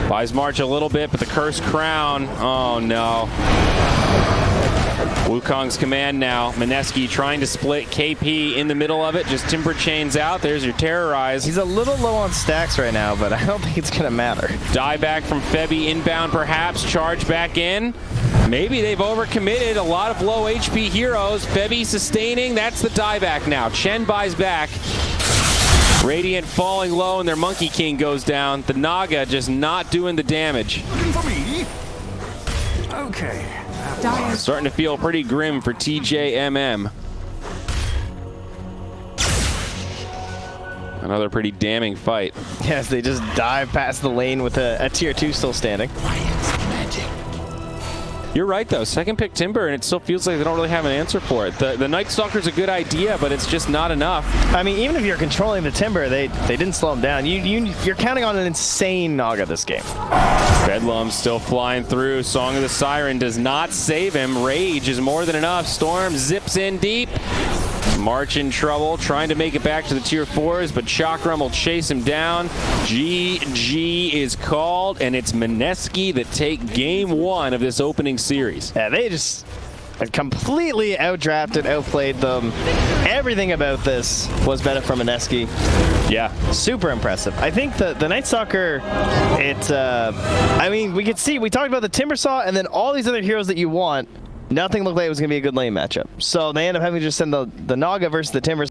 Buys March a little bit, but the Cursed Crown, oh no. Wukong's command now. Mineski trying to split KP in the middle of it. Just Timber chains out. There's your Terrorize. He's a little low on stacks right now, but I don't think it's going to matter. Die back from Febby inbound perhaps. Charge back in. Maybe they've overcommitted. A lot of low HP heroes. Febby sustaining. That's the dieback now. Chen buys back. Radiant falling low and their Monkey King goes down. The Naga just not doing the damage. Looking for me? Okay. Starting to feel pretty grim for TJMM. Another pretty damning fight. Yes, they just dive past the lane with a tier 2 still standing. You're right, though. Second pick Timber, and it still feels like they don't really have an answer for it. The Night Stalker's a good idea, but it's just not enough. I mean, even if you're controlling the Timber, they didn't slow him down. You're counting on an insane Naga this game. Bedlam still flying through. Song of the Siren does not save him. Rage is more than enough. Storm zips in deep. March in trouble, trying to make it back to the tier 4s, but Chakram will chase him down. GG is called, and it's Mineski that take game 1 of this opening series. Yeah, they just completely outdrafted, outplayed them. Everything about this was better from Mineski. Yeah. Super impressive. I think the Night Stalker, I mean, we talked about the Timbersaw and then all these other heroes that you want. Nothing looked like it was going to be a good lane matchup. So they end up having to just send the Naga versus the Timbers.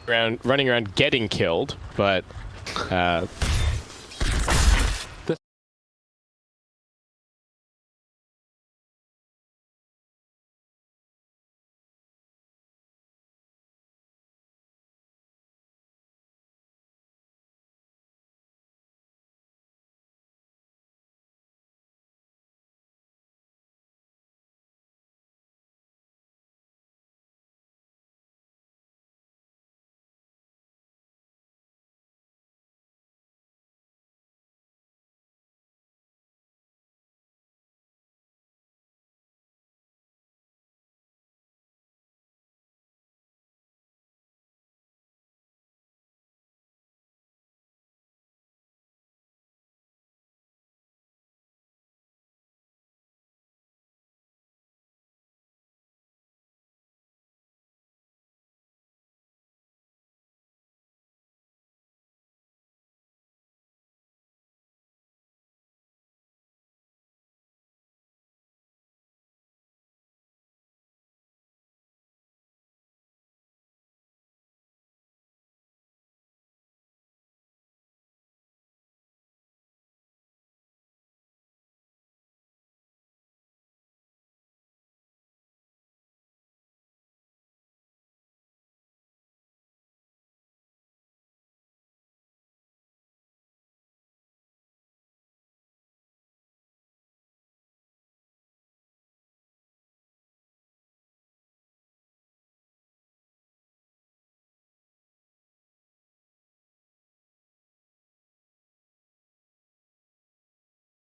running around getting killed, but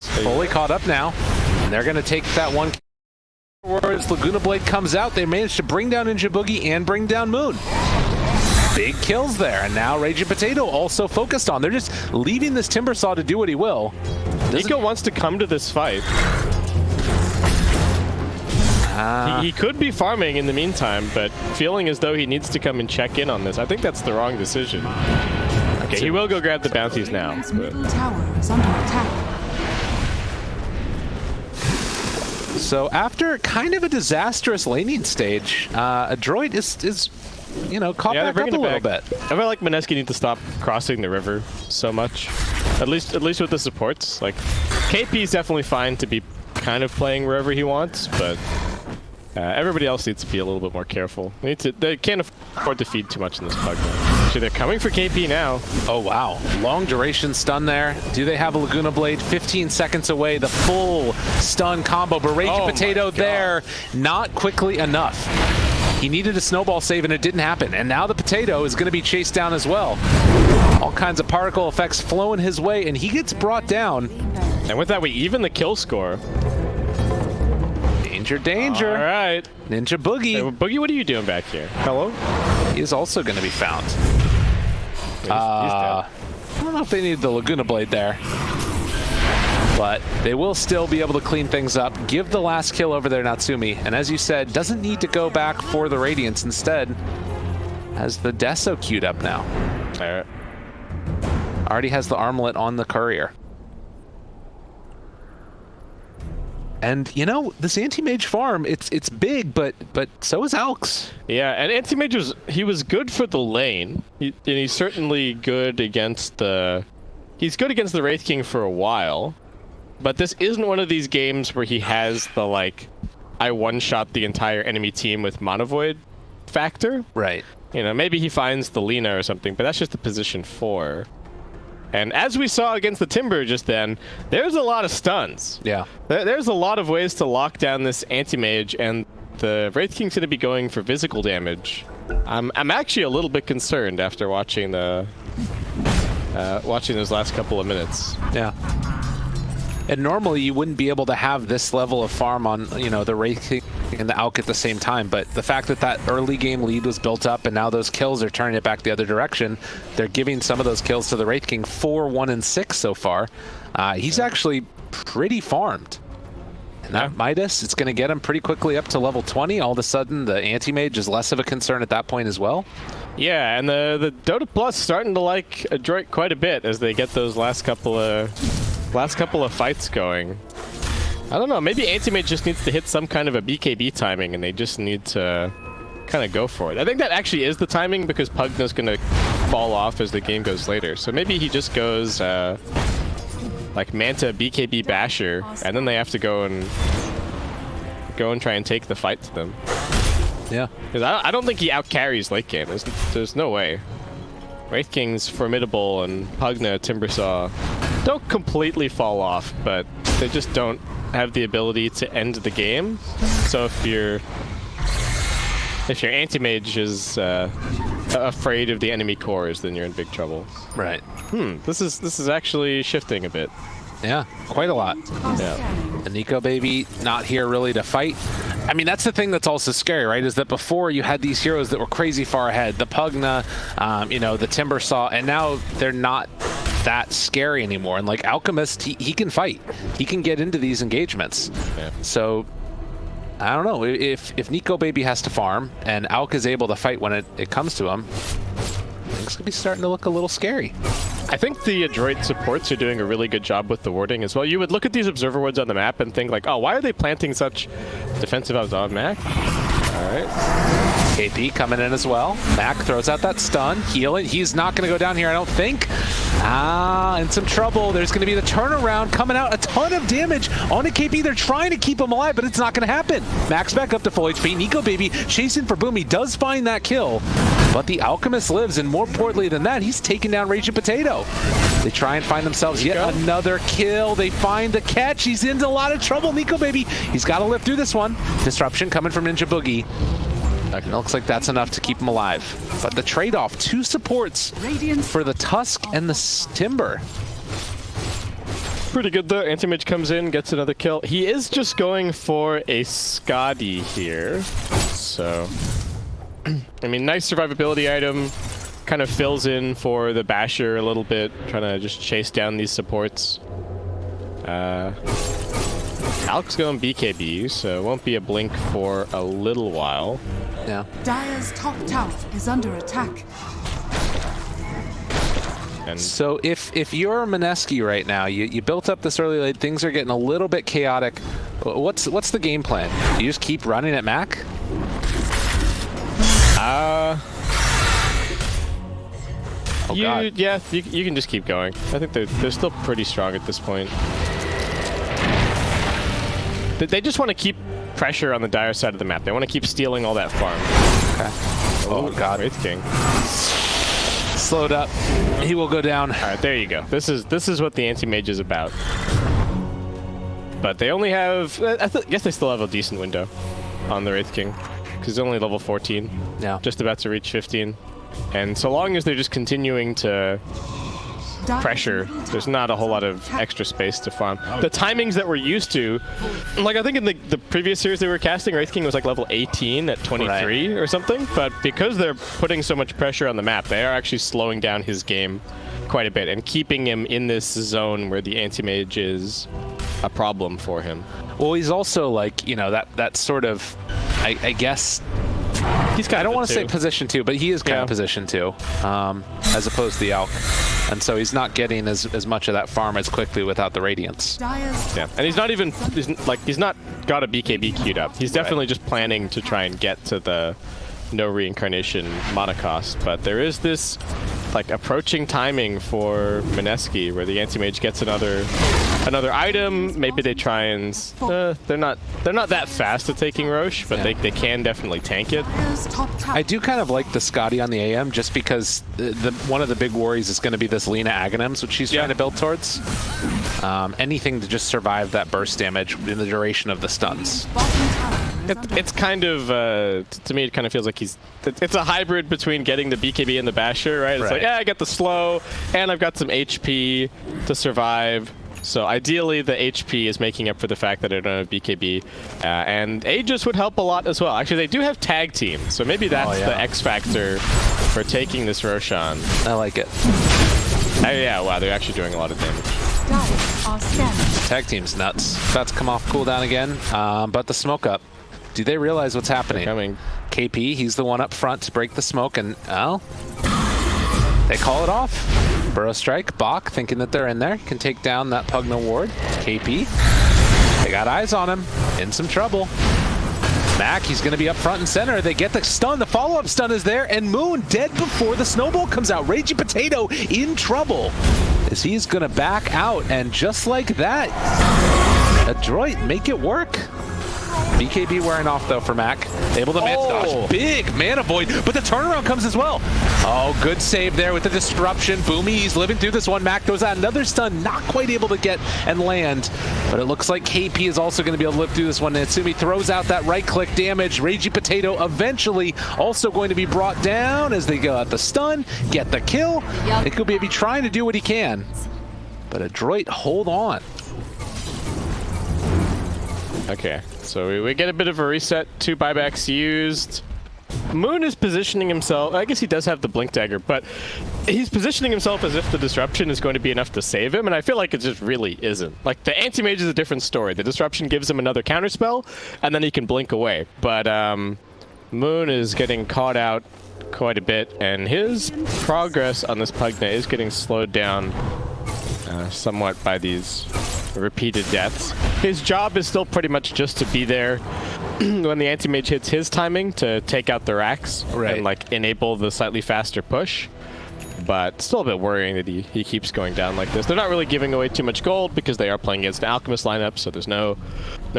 Fully caught up now. And they're going to take that one. As Laguna Blade comes out, they managed to bring down Ninja Boogie and bring down Moon. Big kills there, and now Raging Potato also focused on. They're just leaving this Timbersaw to do what he will. Nico wants to come to this fight. He could be farming in the meantime, but feeling as though he needs to come and check in on this. I think that's the wrong decision. Okay, he will go grab the bounties now. Radiant's But middle tower is under attack. So after kind of a disastrous laning stage, Adroit is you know, caught yeah, back up a little bit. I feel like Mineski needs to stop crossing the river so much. At least with the supports. Like, KP is definitely fine to be kind of playing wherever he wants, but everybody else needs to be a little bit more careful. They can't afford to feed too much in this pug. Actually, they're coming for KP now. Oh, wow. Long duration stun there. Do they have a Laguna Blade? 15 seconds away. The full stun combo. But Raging Potato there, not quickly enough. He needed a snowball save, and it didn't happen. And now the Potato is going to be chased down as well. All kinds of particle effects flowing his way, and he gets brought down. And with that, we even the kill score. Danger, danger. All right. Ninja Boogie. Hey, Boogie, what are you doing back here? Hello? He is also going to be found. He's dead. I don't know if they need the Laguna Blade there. But they will still be able to clean things up. Give the last kill over there, Natsumi. And as you said, doesn't need to go back for the Radiance. Instead, has the Deso queued up now. All right. Already has the armlet on the courier. And, you know, this Anti-Mage farm, it's big, but so is Alks. Yeah, and Anti-Mage he was good for the lane. And he's certainly good against the... He's good against the Wraith King for a while. But this isn't one of these games where he has the, like, I one-shot the entire enemy team with Mana Void factor. Right. You know, maybe he finds the Lina or something, but that's just the position 4. And as we saw against the Timber just then, there's a lot of stuns. Yeah. There's a lot of ways to lock down this Anti-Mage, and the Wraith King's going to be going for physical damage. I'm actually a little bit concerned after watching the watching those last couple of minutes. Yeah. And normally you wouldn't be able to have this level of farm on, you know, the Wraith King and the Alk at the same time, but the fact that that early game lead was built up and now those kills are turning it back the other direction, they're giving some of those kills to the Wraith King. 4, 1, and 6 so far. He's actually pretty farmed. And that Midas, it's going to get him pretty quickly up to level 20. All of a sudden, the Anti-Mage is less of a concern at that point as well. Yeah, and the Dota Plus starting to like Adroit quite a bit as they get those last couple of fights going. I don't know, maybe Anti-Mage just needs to hit some kind of a BKB timing and they just need to kind of go for it. I think that actually is the timing because Pugna's going to fall off as the game goes later. So maybe he just goes like Manta, BKB, Basher, and then they have to go and try and take the fight to them. Yeah. Because I don't think he out-carries late game. There's no way. Wraith King's formidable, and Pugna, Timbersaw don't completely fall off, but they just don't have the ability to end the game. So if your anti-mage is afraid of the enemy cores, then you're in big trouble. Right. This is actually shifting a bit. Yeah, quite a lot. Yeah. And Nico Baby not here really to fight. I mean, that's the thing that's also scary, right? Is that before you had these heroes that were crazy far ahead, the Pugna, you know, the Timbersaw, and now they're not that scary anymore. And like Alchemist, he can fight. He can get into these engagements. Yeah. So I don't know if Nico Baby has to farm and Alk is able to fight when it comes to him, things could be starting to look a little scary. I think the Adroit supports are doing a really good job with the warding as well. You would look at these observer wards on the map and think like, oh, why are they planting such defensive outs on Mac? All right. KP coming in as well. Mac throws out that stun. Healing. He's not going to go down here, I don't think. In some trouble. There's going to be the turnaround coming out. A ton of damage onto KP. They're trying to keep him alive, but it's not going to happen. Max back up to full HP. Nico Baby chasing for Boom. He does find that kill, but the Alchemist lives, and more importantly than that, he's taking down Raging Potato. They try and find themselves yet another kill. They find the catch. He's into a lot of trouble. Nico Baby, he's got to live through this one. Disruption coming from Ninja Boogie. It looks like that's enough to keep him alive. But the trade-off, 2 supports for the Tusk and the Timber. Pretty good though. Anti-Mage comes in, gets another kill. He is just going for a Skadi here. So, I mean, nice survivability item. Kind of fills in for the Basher a little bit, trying to just chase down these supports. Alk's going BKB, so it won't be a blink for a little while. Yeah. Dire's top tower is under attack. And So if you're Mineski right now, you built up this early lead, things are getting a little bit chaotic. What's the game plan? Do you just keep running at Mac? Oh God. yeah, you can just keep going. I think they're still pretty strong at this point. They just want to keep pressure on the Dire side of the map. They want to keep stealing all that farm. Okay. Oh God. Wraith King. Slowed up. He will go down. All right, there you go. This is what the anti-mage is about. But they only have, I guess they still have a decent window on the Wraith King, because he's only level 14. Yeah. Just about to reach 15. And so long as they're just continuing to pressure, there's not a whole lot of extra space to farm. The timings that we're used to, like I think in the previous series they were casting, Wraith King was like level 18 at 23 or something, but because they're putting so much pressure on the map, they are actually slowing down his game quite a bit and keeping him in this zone where the anti-mage is a problem for him. Well, he's also like, you know, that sort of, I guess, He's kind I don't of want to say position 2, but he is kind of position 2, as opposed to the Alk. And so he's not getting as much of that farm as quickly without the Radiance. Yeah, and he's not even, he's not got a BKB queued up. He's definitely just planning to try and get to the no reincarnation mana cost, but there is this like approaching timing for Mineski where the anti-mage gets another item. Maybe they try and they're not that fast at taking Roche, but they can definitely tank it. I do kind of like the Skadi on the AM just because one of the big worries is going to be this Lina Aghanims, which she's trying to build towards. Anything to just survive that burst damage in the duration of the stuns. It's kind of, to me, it kind of feels like it's a hybrid between getting the BKB and the Basher, right? It's like, yeah, I got the slow, and I've got some HP to survive. So ideally, the HP is making up for the fact that I don't have BKB. And Aegis would help a lot as well. Actually, they do have tag team, so maybe that's the X factor for taking this Roshan. I like it. Yeah, wow, they're actually doing a lot of damage. Tag team's nuts. About to come off cooldown again, but the smoke up. Do they realize what's happening? Coming. KP, he's the one up front to break the smoke, and they call it off. Burrow Strike, Bach thinking that they're in there, can take down that Pugna ward. KP, they got eyes on him, in some trouble. Mac, he's going to be up front and center. They get the stun. The follow-up stun is there, and Moon dead before the snowball comes out. Ragey Potato in trouble as he's going to back out, and just like that, Adroit make it work. BKB wearing off though for Mac. Able to Manta dodge. Big Mana Void, but the turnaround comes as well. Oh, good save there with the disruption. Boomy, he's living through this one. Mac throws out another stun, not quite able to get and land, but it looks like KP is also going to be able to live through this one. Natsumi throws out that right-click damage. Ragey Potato eventually also going to be brought down as they go at the stun, get the kill. Ikubaby trying to do what he can, but Adroit hold on. Okay, so we get a bit of a reset. 2 buybacks used. Moon is positioning himself. I guess he does have the Blink Dagger, but he's positioning himself as if the disruption is going to be enough to save him, and I feel like it just really isn't. Like, the Anti-Mage is a different story. The disruption gives him another counterspell, and then he can blink away. But Moon is getting caught out quite a bit, and his progress on this Pugna is getting slowed down somewhat by these repeated deaths. His job is still pretty much just to be there when the anti-mage hits his timing to take out the racks and like enable the slightly faster push. But still a bit worrying that he keeps going down like this. They're not really giving away too much gold because they are playing against an Alchemist lineup, so there's no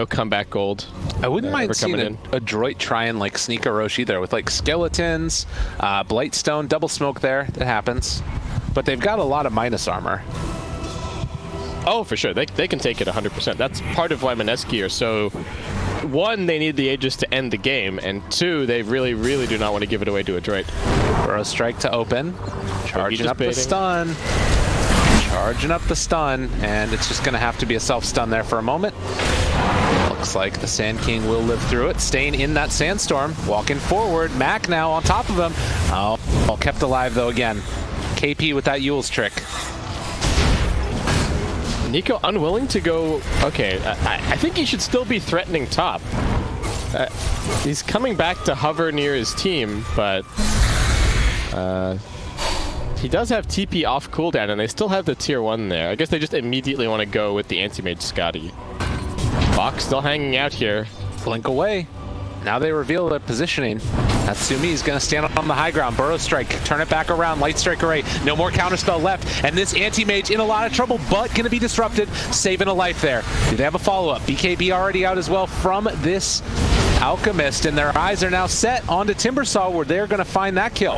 comeback gold. I wouldn't mind seeing Adroit try and like sneak a Roshi there with like skeletons, Blightstone, double smoke there. That happens. But they've got a lot of minus armor. Oh, for sure. They can take it 100%. That's part of why Mineski are so... 1, they need the Aegis to end the game, and 2, they really, really do not want to give it away to Adroit. Burrow strike to open. Charging up the stun. Charging up the stun, and it's just going to have to be a self-stun there for a moment. Looks like the Sand King will live through it, staying in that sandstorm, walking forward. Mac now on top of him. Oh, kept alive though again. KP with that Yule's trick. Nico unwilling to go... Okay, I think he should still be threatening top. He's coming back to hover near his team, but... he does have TP off cooldown, and they still have the tier 1 there. I guess they just immediately want to go with the anti-mage Scotty. Bach still hanging out here. Blink away. Now they reveal their positioning. Natsumi is going to stand on the high ground. Burrow strike, turn it back around. Light strike array. No more counterspell left. And this anti-mage in a lot of trouble, but going to be disrupted. Saving a life there. Do they have a follow-up? BKB already out as well from this Alchemist. And their eyes are now set onto Timbersaw, where they're going to find that kill.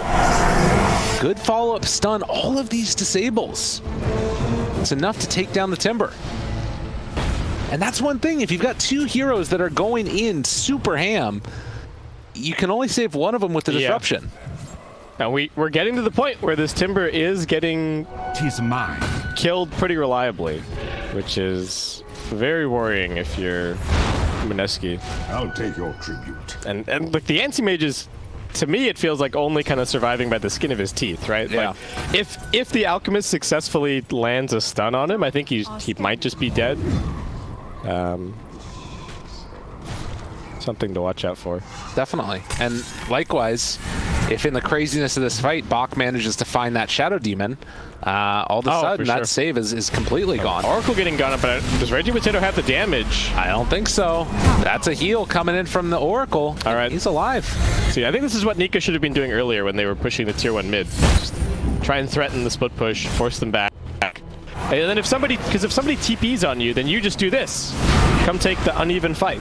Good follow-up stun. All of these disables. It's enough to take down the Timber. And that's one thing. If you've got 2 heroes that are going in super ham, you can only save one of them with the disruption. Now we're getting to the point where this Timber is getting killed pretty reliably, which is very worrying if you're Mineski. I'll take your tribute. And look, the anti-mage is, to me, it feels like only kind of surviving by the skin of his teeth, right? Yeah. Like, if the Alchemist successfully lands a stun on him, I think he might just be dead. Something to watch out for. Definitely. And likewise, if in the craziness of this fight, Bach manages to find that Shadow Demon, all of a sudden that save is completely gone. Oracle getting gone up, but does Ragey Potato have the damage? I don't think so. That's a heal coming in from the Oracle. All right. He's alive. See, I think this is what Nika should have been doing earlier when they were pushing the tier 1 mid. Just try and threaten the split push, force them back. And then if somebody TPs on you, then you just do this. Come take the uneven fight.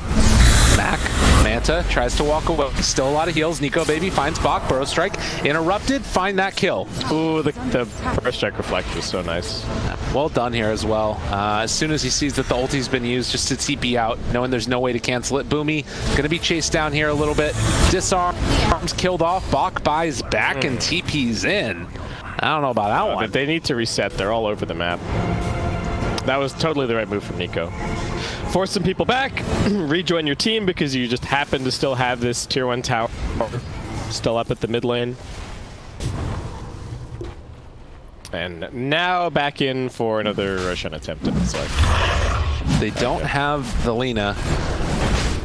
Mac, Manta tries to walk away. Still a lot of heals. Ikubaby finds Bach. Burrow strike. Interrupted. Find that kill. Ooh, the Burrow strike reflect was so nice. Well done here as well. As soon as he sees that the ulti's been used just to TP out, knowing there's no way to cancel it, Boomy going to be chased down here a little bit. Disarms killed off. Bach buys back and TPs in. I don't know about that one. But they need to reset. They're all over the map. That was totally the right move from Nico. Force some people back, rejoin your team because you just happen to still have this tier 1 tower still up at the mid lane. And now back in for another Roshan attempt, it looks like. They don't have the Lina.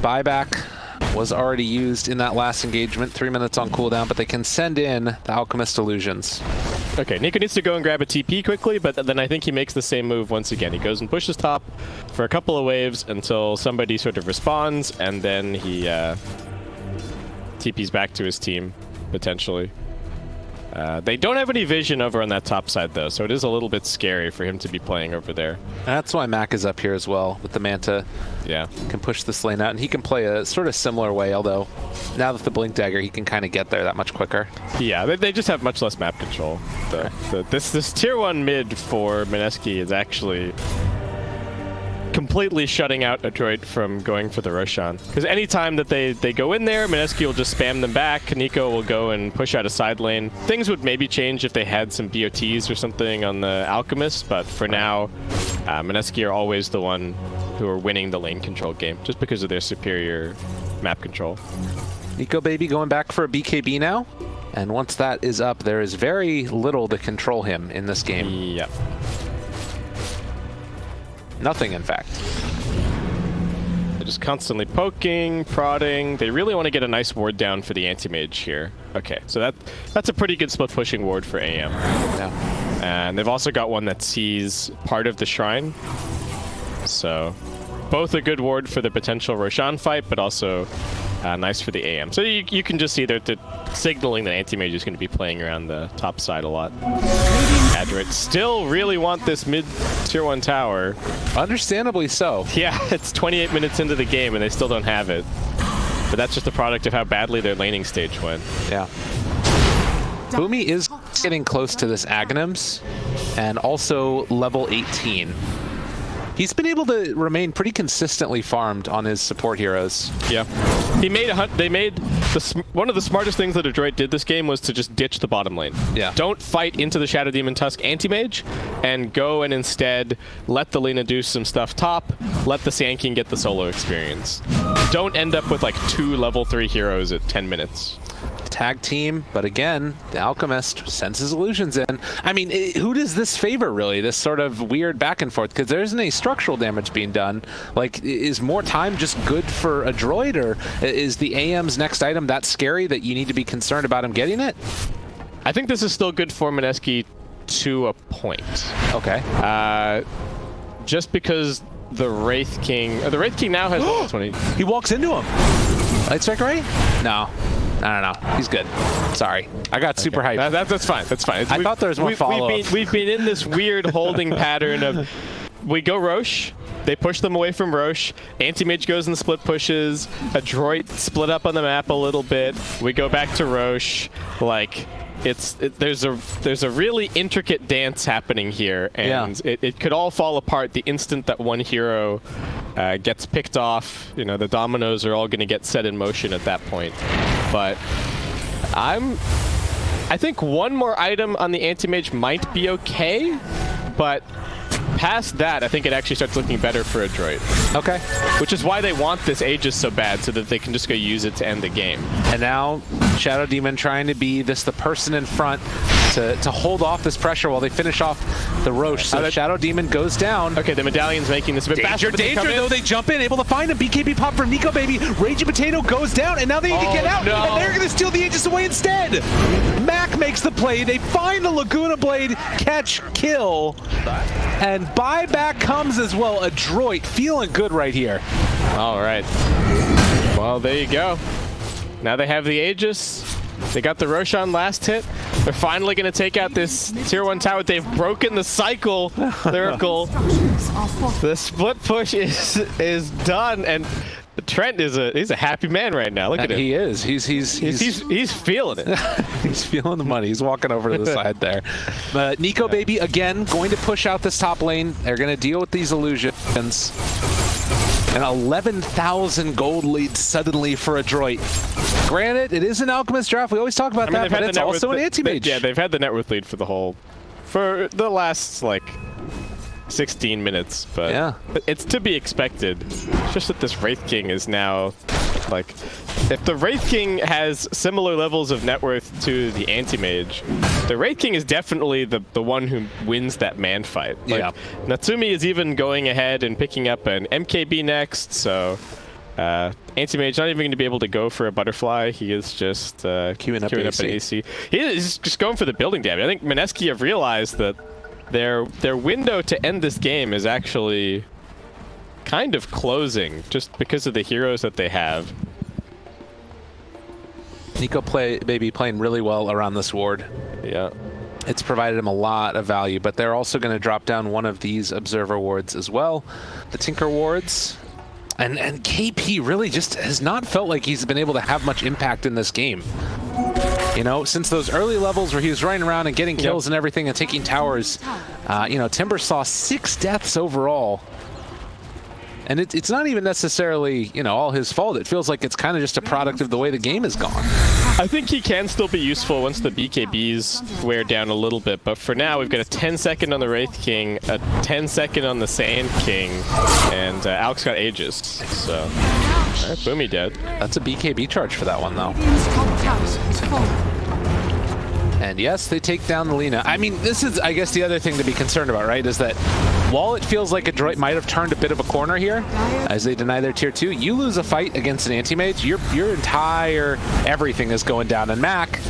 Buyback was already used in that last engagement. 3 minutes on cooldown, but they can send in the Alchemist Illusions. Okay, Nico needs to go and grab a TP quickly, but then I think he makes the same move once again. He goes and pushes top for a couple of waves until somebody sort of responds, and then he TPs back to his team, potentially. They don't have any vision over on that top side, though, so it is a little bit scary for him to be playing over there. That's why Mac is up here as well with the Manta. Yeah. Can push this lane out, and he can play a sort of similar way, although now with the Blink Dagger, he can kind of get there that much quicker. Yeah, they just have much less map control. This tier 1 mid for Mineski is actually completely shutting out Adroit from going for the Roshan. Because anytime that they go in there, Mineski will just spam them back. Nico will go and push out a side lane. Things would maybe change if they had some BOTs or something on the Alchemist, but for now, Mineski are always the one who are winning the lane control game, just because of their superior map control. Nico Baby going back for a BKB now, and once that is up, there is very little to control him in this game. Yep. Nothing, in fact. They're just constantly poking, prodding. They really want to get a nice ward down for the anti-mage here. Okay, so that's a pretty good split pushing ward for AM. Yeah. And they've also got one that sees part of the shrine. So both a good ward for the potential Roshan fight, but also nice for the AM. So you can just see they're signaling that anti-mage is going to be playing around the top side a lot. Adroit still really want this mid tier 1 tower. Understandably so. Yeah, it's 28 minutes into the game and they still don't have it. But that's just a product of how badly their laning stage went. Yeah. Boomy is getting close to this Aghanims, and also level 18. He's been able to remain pretty consistently farmed on his support heroes. Yeah. One of the smartest things that Adroit did this game was to just ditch the bottom lane. Yeah. Don't fight into the Shadow Demon Tusk anti-mage, and go and instead let the Lina do some stuff top, let the Sand King get the solo experience. Don't end up with like 2 level 3 heroes at 10 minutes. Tag team, but again, the Alchemist sends his illusions in. I mean, who does this favor, really? This sort of weird back and forth, because there isn't any structural damage being done. Like, is more time just good for Adroit, or is the AM's next item that scary that you need to be concerned about him getting it? I think this is still good for Mineski to a point. Okay. Just because the Wraith King now has 20. He walks into him. Light strike, right? No. No. He's good. Sorry. I got super hyped. That's fine. That's fine. I thought there was more follow-up. We've been in this weird holding pattern of we go Roche, they push them away from Roche, Anti-Mage goes in the split pushes, Adroit split up on the map a little bit, we go back to Roche. Like, there's a really intricate dance happening here, and it could all fall apart the instant that one hero gets picked off. You know, the dominoes are all going to get set in motion at that point. But I think one more item on the anti-mage might be okay, but past that, I think it actually starts looking better for Adroit. Okay. Which is why they want this Aegis so bad, so that they can just go use it to end the game. And now Shadow Demon trying to be the person in front to hold off this pressure while they finish off the Roche. So Shadow Demon goes down. Okay, the Medallion's making this a bit faster. Danger, though. They jump in, able to find him. BKB pop from Nico Baby. Raging Potato goes down, and now they need to get out. No. And they're going to steal the Aegis away instead. Mac makes the play. They find the Laguna Blade, catch, kill. And buyback comes as well. Adroit feeling good right here. All right. Well, there you go. Now they have the Aegis. They got the Roshan last hit. They're finally going to take out this tier 1 tower. They've broken the cycle. Lyrical. The split push is done, and Trent he's a happy man right now. Look at him. He is. He's feeling it. He's feeling the money. He's walking over to the side there. Nico Baby again going to push out this top lane. They're going to deal with these illusions. An 11,000 gold lead suddenly for Adroit. Granted, it is an Alchemist draft. We always talk about that, but it's also an anti-mage. Yeah, they've had the net worth lead for the last like 16 minutes, but yeah, it's to be expected. It's just that this Wraith King is now like, if the Wraith King has similar levels of net worth to the anti-mage, the Wraith King is definitely the one who wins that man fight. Like, yeah. Natsumi is even going ahead and picking up an MKB next, so Anti-Mage not even going to be able to go for a butterfly. He is just queuing up an AC. He is just going for the building damage. I think Mineski have realized that their window to end this game is actually kind of closing just because of the heroes that they have. Nico maybe playing really well around this ward. Yeah. It's provided him a lot of value, but they're also going to drop down one of these observer wards as well. The Tinker wards. And KP really just has not felt like he's been able to have much impact in this game. You know, since those early levels where he was running around and getting kills and everything and taking towers, you know, Timber saw 6 deaths overall. And it's not even necessarily, you know, all his fault. It feels like it's kind of just a product of the way the game has gone. I think he can still be useful once the BKBs wear down a little bit, but for now we've got a 10-second on the Wraith King, a 10-second on the Sand King, and Alex got Aegis, so... Alright, Boomy dead. That's a BKB charge for that one, though. And yes, they take down the Lina. I mean, this is, I guess, the other thing to be concerned about, right? Is that while it feels like Adroit might have turned a bit of a corner here, as they deny their tier 2, you lose a fight against an anti-mage, your entire everything is going down. And Mac,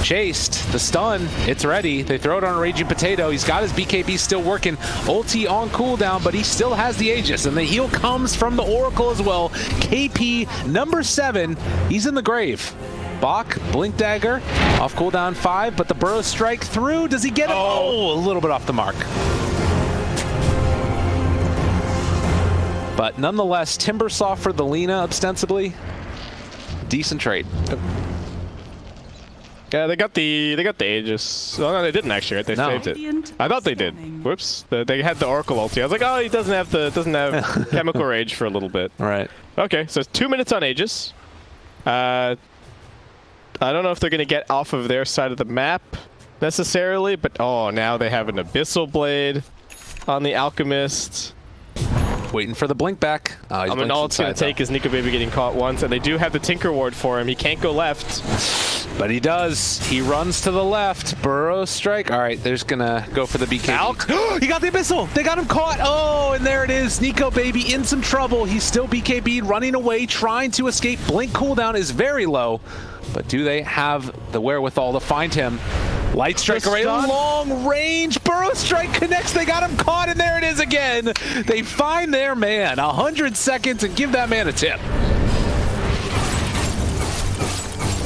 chased, the stun, it's ready. They throw it on a Raging Potato. He's got his BKB still working. Ulti on cooldown, but he still has the Aegis. And the heal comes from the Oracle as well. KP, number 7, he's in the grave. Bach, Blink Dagger, off cooldown 5, but the Burrow Strike through. Does he get it? Oh, a little bit off the mark. But nonetheless, Timbersaw for the Lina, ostensibly. Decent trade. Yeah, they got the Aegis. Oh, no, they didn't actually, right? They saved it. I thought they did. Whoops. They had the Oracle ulti. I was like, oh, he doesn't have Chemical Rage for a little bit. All right. Okay, so it's 2 minutes on Aegis. I don't know if they're going to get off of their side of the map necessarily, but oh, now they have an Abyssal Blade on the Alchemist. Waiting for the blink back. I mean, all it's going to take is Nico Baby getting caught once, and they do have the Tinker Ward for him. He can't go left. But he does. He runs to the left. Burrow Strike. All right, there's going to go for the BKB. He got the Abyssal. They got him caught. Oh, and there it is. Nico Baby in some trouble. He's still BKB'd, running away, trying to escape. Blink cooldown is very low. But do they have the wherewithal to find him? Light Strike array, long range. Burrow Strike connects. They got him caught, and there it is again. They find their man. 100 seconds and give that man a tip.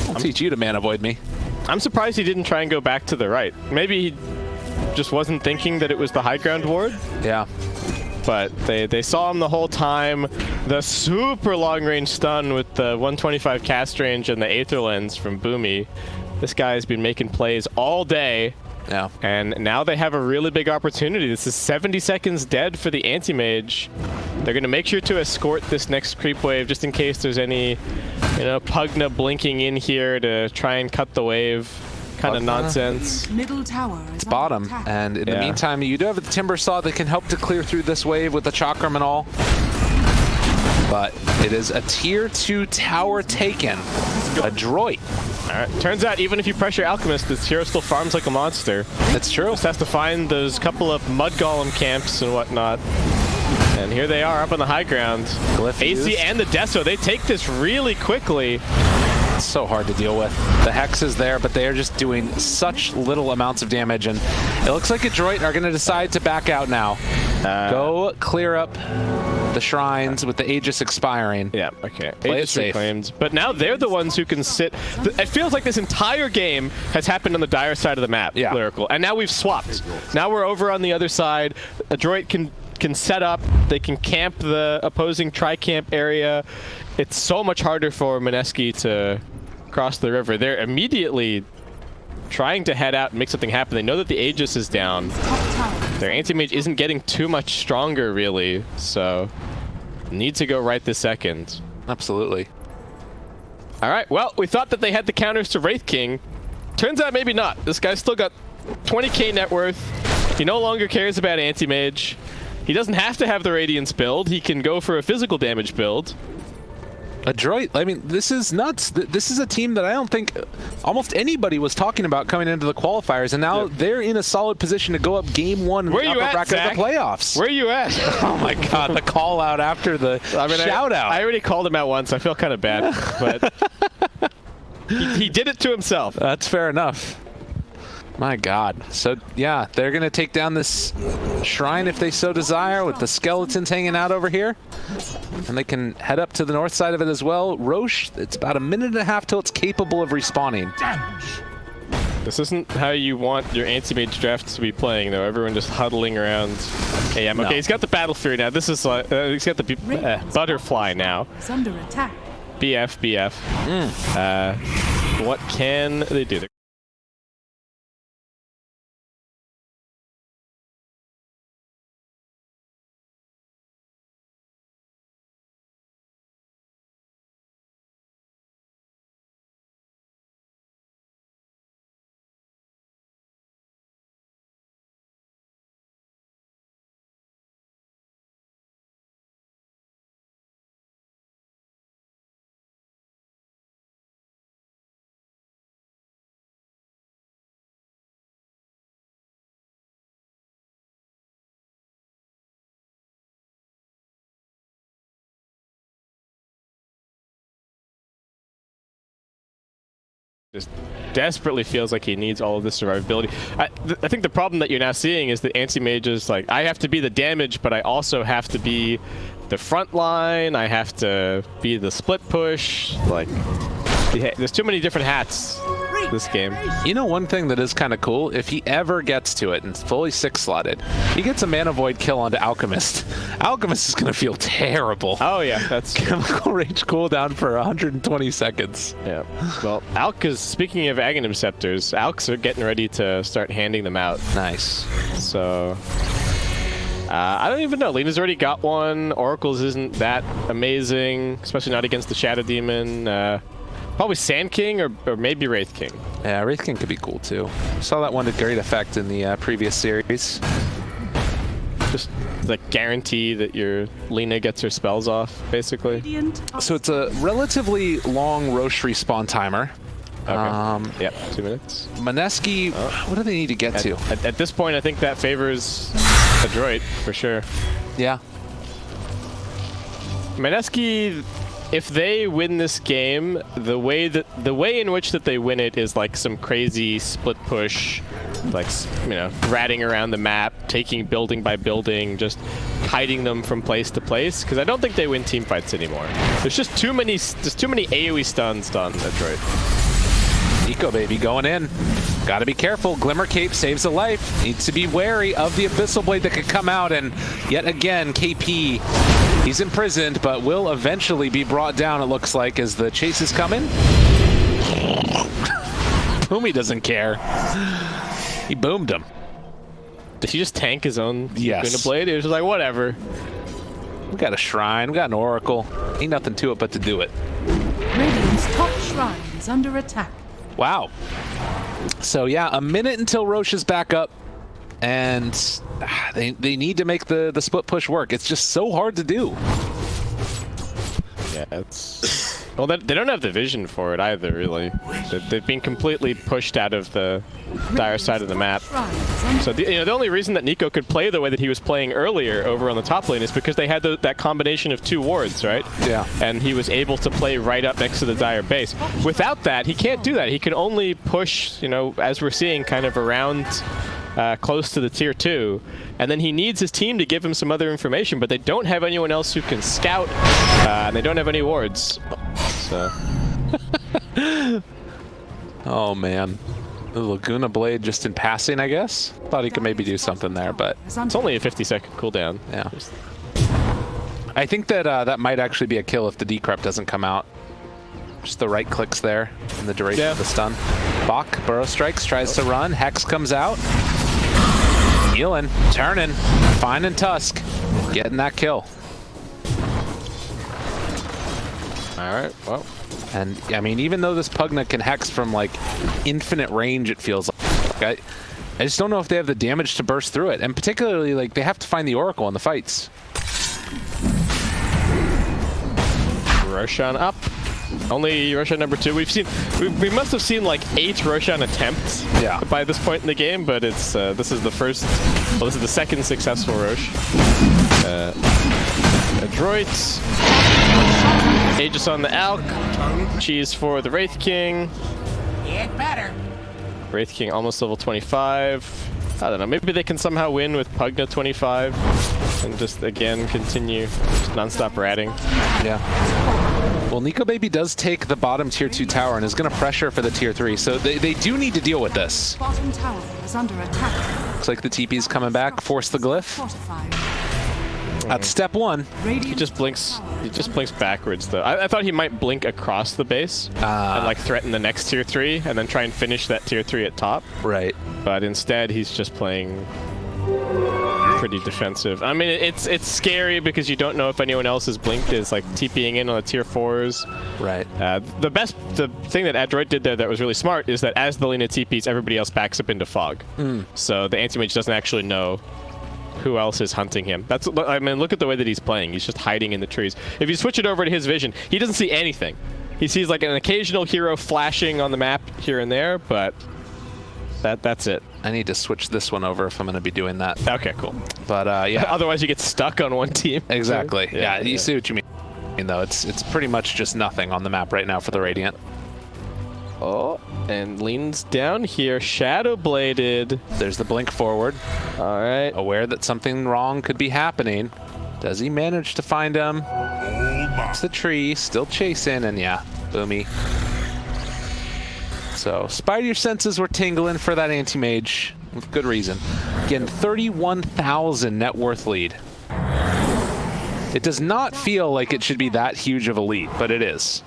I'll teach you to man avoid me. I'm surprised he didn't try and go back to the right. Maybe he just wasn't thinking that it was the high ground ward. Yeah. But they saw him the whole time. The super long range stun with the 125 cast range and the Aether Lens from Boomy. This guy's been making plays all day. Yeah. And now they have a really big opportunity. This is 70 seconds dead for the Anti-Mage. They're going to make sure to escort this next creep wave just in case there's any, you know, Pugna blinking in here to try and cut the wave. Kind of nonsense. Middle tower is bottom, and in the meantime, you do have the Timbersaw that can help to clear through this wave with the Chakram and all. But it is a tier 2 tower taken. Adroit. All right. Turns out even if you pressure Alchemist, this hero still farms like a monster. That's true. Just has to find those couple of Mud Golem camps and whatnot. And here they are up on the high ground. AC and the Deso, they take this really quickly. It's so hard to deal with. The Hex is there, but they are just doing such little amounts of damage, and it looks like Adroit are going to decide to back out now. Go clear up the shrines with the Aegis expiring. Yeah, okay. Play Aegis it safe. reclaimed. But now they're the ones who can sit. It feels like this entire game has happened on the Dire side of the map, Lyrical. And now we've swapped. Now we're over on the other side. Adroit can set up. They can camp the opposing tri-camp area. It's so much harder for Mineski to cross the river. They're immediately trying to head out and make something happen. They know that the Aegis is down. Their anti-mage isn't getting too much stronger, really, so need to go right this second. Absolutely. All right, well, we thought that they had the counters to Wraith King. Turns out maybe not. This guy's still got 20k net worth. He no longer cares about anti-mage. He doesn't have to have the Radiance build. He can go for a physical damage build. Adroit, I mean, this is nuts. This is a team that I don't think almost anybody was talking about coming into the qualifiers, and now they're in a solid position to go up game 1 in the upper bracket of the playoffs. Where are you at? Oh my God, the call out after the shout out. I already called him out once. I feel kind of bad, but he did it to himself. That's fair enough. My God. So, yeah, they're going to take down this shrine if they so desire, with the skeletons hanging out over here. And they can head up to the north side of it as well. Roche, it's about a minute and a half till it's capable of respawning. This isn't how you want your anti-mage draft to be playing, though. Everyone just huddling around AM. Okay, he's got the Battle Fury now. This is like, he's got the Butterfly now. It's under attack. BF. What can they do? Just desperately feels like he needs all of this survivability. I think the problem that you're now seeing is that anti-mage is like, I have to be the damage, but I also have to be the front line. I have to be the split push. Like, there's too many different hats this game. You know, one thing that is kind of cool, if he ever gets to it and it's fully 6-slotted, he gets a Mana Void kill onto Alchemist. Alchemist is going to feel terrible. Oh yeah, that's Chemical Rage cooldown for 120 seconds. Yeah. Well, speaking of Aghanim Scepters, Alks are getting ready to start handing them out. Nice. So I don't even know. Lena's already got one. Oracle's isn't that amazing, especially not against the Shadow Demon. Probably Sand King or maybe Wraith King. Yeah, Wraith King could be cool too. Saw that one to great effect in the previous series. Just like guarantee that your Lena gets her spells off, basically. So it's a relatively long Roche respawn timer. Okay. Yep, 2 minutes. Maneski, what do they need to get to? At this point, I think that favors Adroit for sure. Yeah. Maneski, if they win this game, the way in which that they win it is like some crazy split push, like, you know, ratting around the map, taking building by building, just hiding them from place to place. Because I don't think they win team fights anymore. There's just too many AoE stuns done Adroit. Eco baby going in. Gotta be careful. Glimmer Cape saves a life. Needs to be wary of the Abyssal Blade that could come out, and yet again, KP, he's imprisoned, but will eventually be brought down, it looks like, as the chase is coming. Pumi doesn't care. He boomed him. Did he just tank his own Yes. Luna Blade? He was just like, whatever. We got a shrine, we got an oracle. Ain't nothing to it but to do it. Radiant's top shrine is under attack. Wow. So yeah, a minute until Roche is back up, and they need to make the split push work. It's just so hard to do. Yeah, it's... Well, they don't have the vision for it either, really. They've been completely pushed out of the dire side of the map. So the only reason that Nico could play the way that he was playing earlier over on the top lane is because they had that combination of 2 wards, right? Yeah. And he was able to play right up next to the dire base. Without that, he can't do that. He can only push, you know, as we're seeing, kind of around close to the tier 2. And then he needs his team to give him some other information, but they don't have anyone else who can scout, and they don't have any wards. So. Oh man. The Laguna Blade just in passing, I guess? Thought he could maybe do something there, but... It's only a 50-second cooldown. Yeah. I think that that might actually be a kill if the decrep doesn't come out. Just the right clicks there in the duration of the stun. Bach, Burrow Strikes, tries to run. Hex comes out. Healing, turning, finding Tusk, getting that kill. All right, well. And, I mean, even though this Pugna can Hex from, like, infinite range, it feels like, I just don't know if they have the damage to burst through it. And particularly, like, they have to find the Oracle in the fights. Roshan up. Only Roshan number 2. We must have seen like 8 Roshan attempts by this point in the game, but it's this is the first. Well, this is the second successful Rosh. Adroit. Aegis on the Alk. Cheese for the Wraith King. Get better. Wraith King almost level 25. I don't know, maybe they can somehow win with Pugna 25 and just again continue non-stop ratting. Yeah. Well, Nico Baby does take the bottom tier 2 tower and is going to pressure for the tier 3, so they do need to deal with this. Bottom tower is under attack. Looks like the TP's coming back. Force the glyph. Fortified. That's step 1. He just blinks backwards though. I thought he might blink across the base and like threaten the next tier 3 and then try and finish that tier 3 at top. Right. But instead he's just playing pretty defensive. I mean, it's scary because you don't know if anyone else is blinked is like TPing in on the tier 4s. Right. The thing that Adroit did there that was really smart is that as the Lina TPs, everybody else backs up into fog. So the anti-mage doesn't actually know who else is hunting him. I mean, look at the way that he's playing. He's just hiding in the trees. If you switch it over to his vision, he doesn't see anything. He sees like an occasional hero flashing on the map here and there, but that's it. I need to switch this one over if I'm going to be doing that. Okay, cool. But yeah. Otherwise you get stuck on one team. Exactly. Yeah, you see what you mean, though. It's pretty much just nothing on the map right now for the Radiant. Oh, and leans down here, shadow bladed. There's the blink forward. All right. Aware that something wrong could be happening. Does he manage to find him? It's the tree, still chasing, and yeah, boomy. So, spider senses were tingling for that anti-mage, with good reason. Again, 31,000 net worth lead. It does not feel like it should be that huge of a lead, but it is.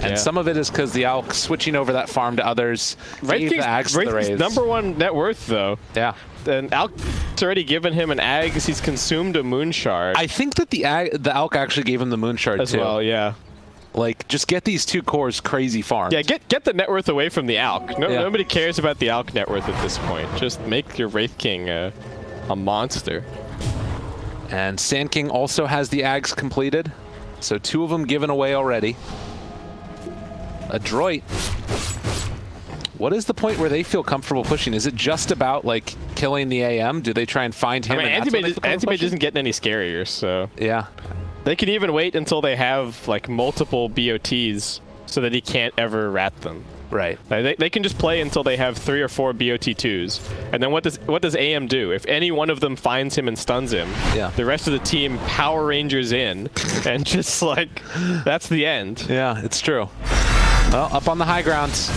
And some of it is because the Alk switching over that farm to others. Gave the Ags to the Rays. #1 net worth, though. Yeah. And Alk's already given him an Ags. He's consumed a Moon Shard. I think that the Alk actually gave him the Moon Shard, as too. well, yeah. Like, just get these 2 cores crazy farmed. Yeah, get the net worth away from the Alk. Nobody cares about the Alk net worth at this point. Just make your Wraith King a monster. And Sand King also has the Ags completed. So 2 of them given away already. Adroit. What is the point where they feel comfortable pushing? Is it just about like killing the AM? Do they try and find him? I mean, anti-mage isn't getting any scarier, so yeah. They can even wait until they have like multiple BOTs so that he can't ever rat them. Right. They can just play until they have 3 or 4 BOT2s, and then what does AM do? If any one of them finds him and stuns him, the rest of the team Power Rangers in, and just like that's the end. Yeah, it's true. Well, up on the high grounds.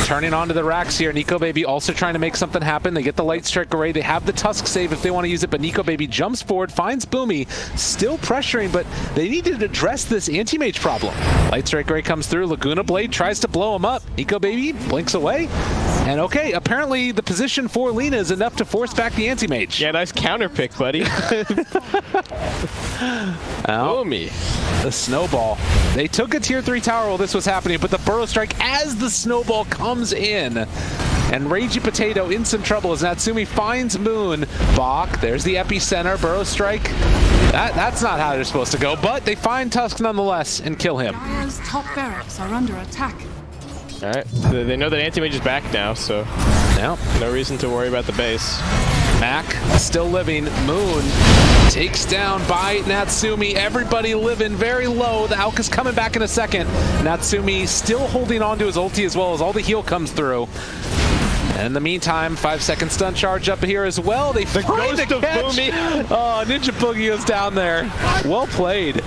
Turning onto the racks here. Nico Baby also trying to make something happen. They get the Light Strike Array. They have the Tusk save if they want to use it, but Nico Baby jumps forward, finds Boomy, still pressuring, but they need to address this anti-mage problem. Light Strike Array comes through. Laguna Blade tries to blow him up. Nico Baby blinks away. And okay, apparently the position for Lina is enough to force back the anti-mage. Yeah, nice counter pick, buddy. Boomy. The snowball. They took a tier 3 tower while this was happening, but the burrow strike as the snowball comes in. And Ragey Potato in some trouble as Natsumi finds Moon. Bach, there's the epicenter, burrow strike. That's not how they're supposed to go, but they find Tusk nonetheless and kill him. Dire's top barracks are under attack. All right, they know that anti-mage is back now, so no reason to worry about the base. Mac still living. Moon takes down by Natsumi. Everybody living very low. The Alk is coming back in a second. Natsumi still holding on to his ulti as well as all the heal comes through. And in the meantime, 5-second stun charge up here as well. They find the catch. Boomy. Oh, Ninja Boogie is down there. Well played.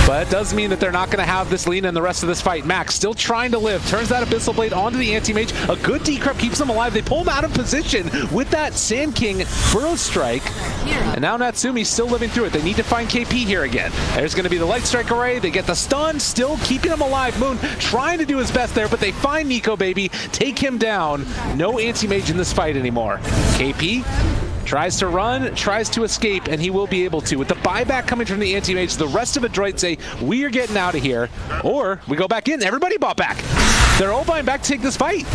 But it does mean that they're not going to have this Lina in the rest of this fight. Max still trying to live. Turns that Abyssal Blade onto the Anti-Mage. A good decrypt keeps them alive. They pull him out of position with that Sand King Burrow Strike. And now Natsumi's still living through it. They need to find KP here again. There's going to be the Light Strike Array. They get the stun, still keeping him alive. Moon trying to do his best there, but they find Nico Baby, take him down. No Anti-Mage in this fight anymore. KP tries to run, tries to escape, and he will be able to. With the buyback coming from the anti-mage, the rest of Adroit say, we are getting out of here. Or we go back in. Everybody bought back. They're all buying back to take this fight.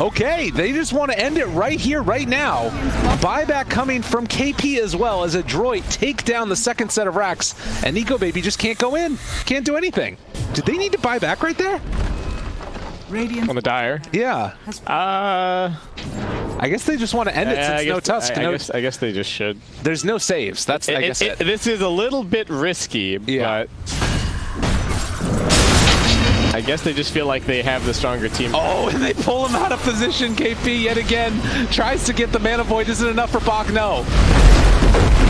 Okay, they just want to end it right here, right now. Buyback coming from KP as well as Adroit take down the second set of racks, and Nico Baby just can't go in. Can't do anything. Did they need to buy back right there? Radiant On the Dire. Yeah. has I guess they just want to end it since no Tusk. I guess they just should. There's no saves. That's I guess it. This is a little bit risky, Yeah. but I guess they just feel like they have the stronger team. Oh, and they pull him out of position. KP yet again tries to get the mana void. Isn't enough for Bach? No.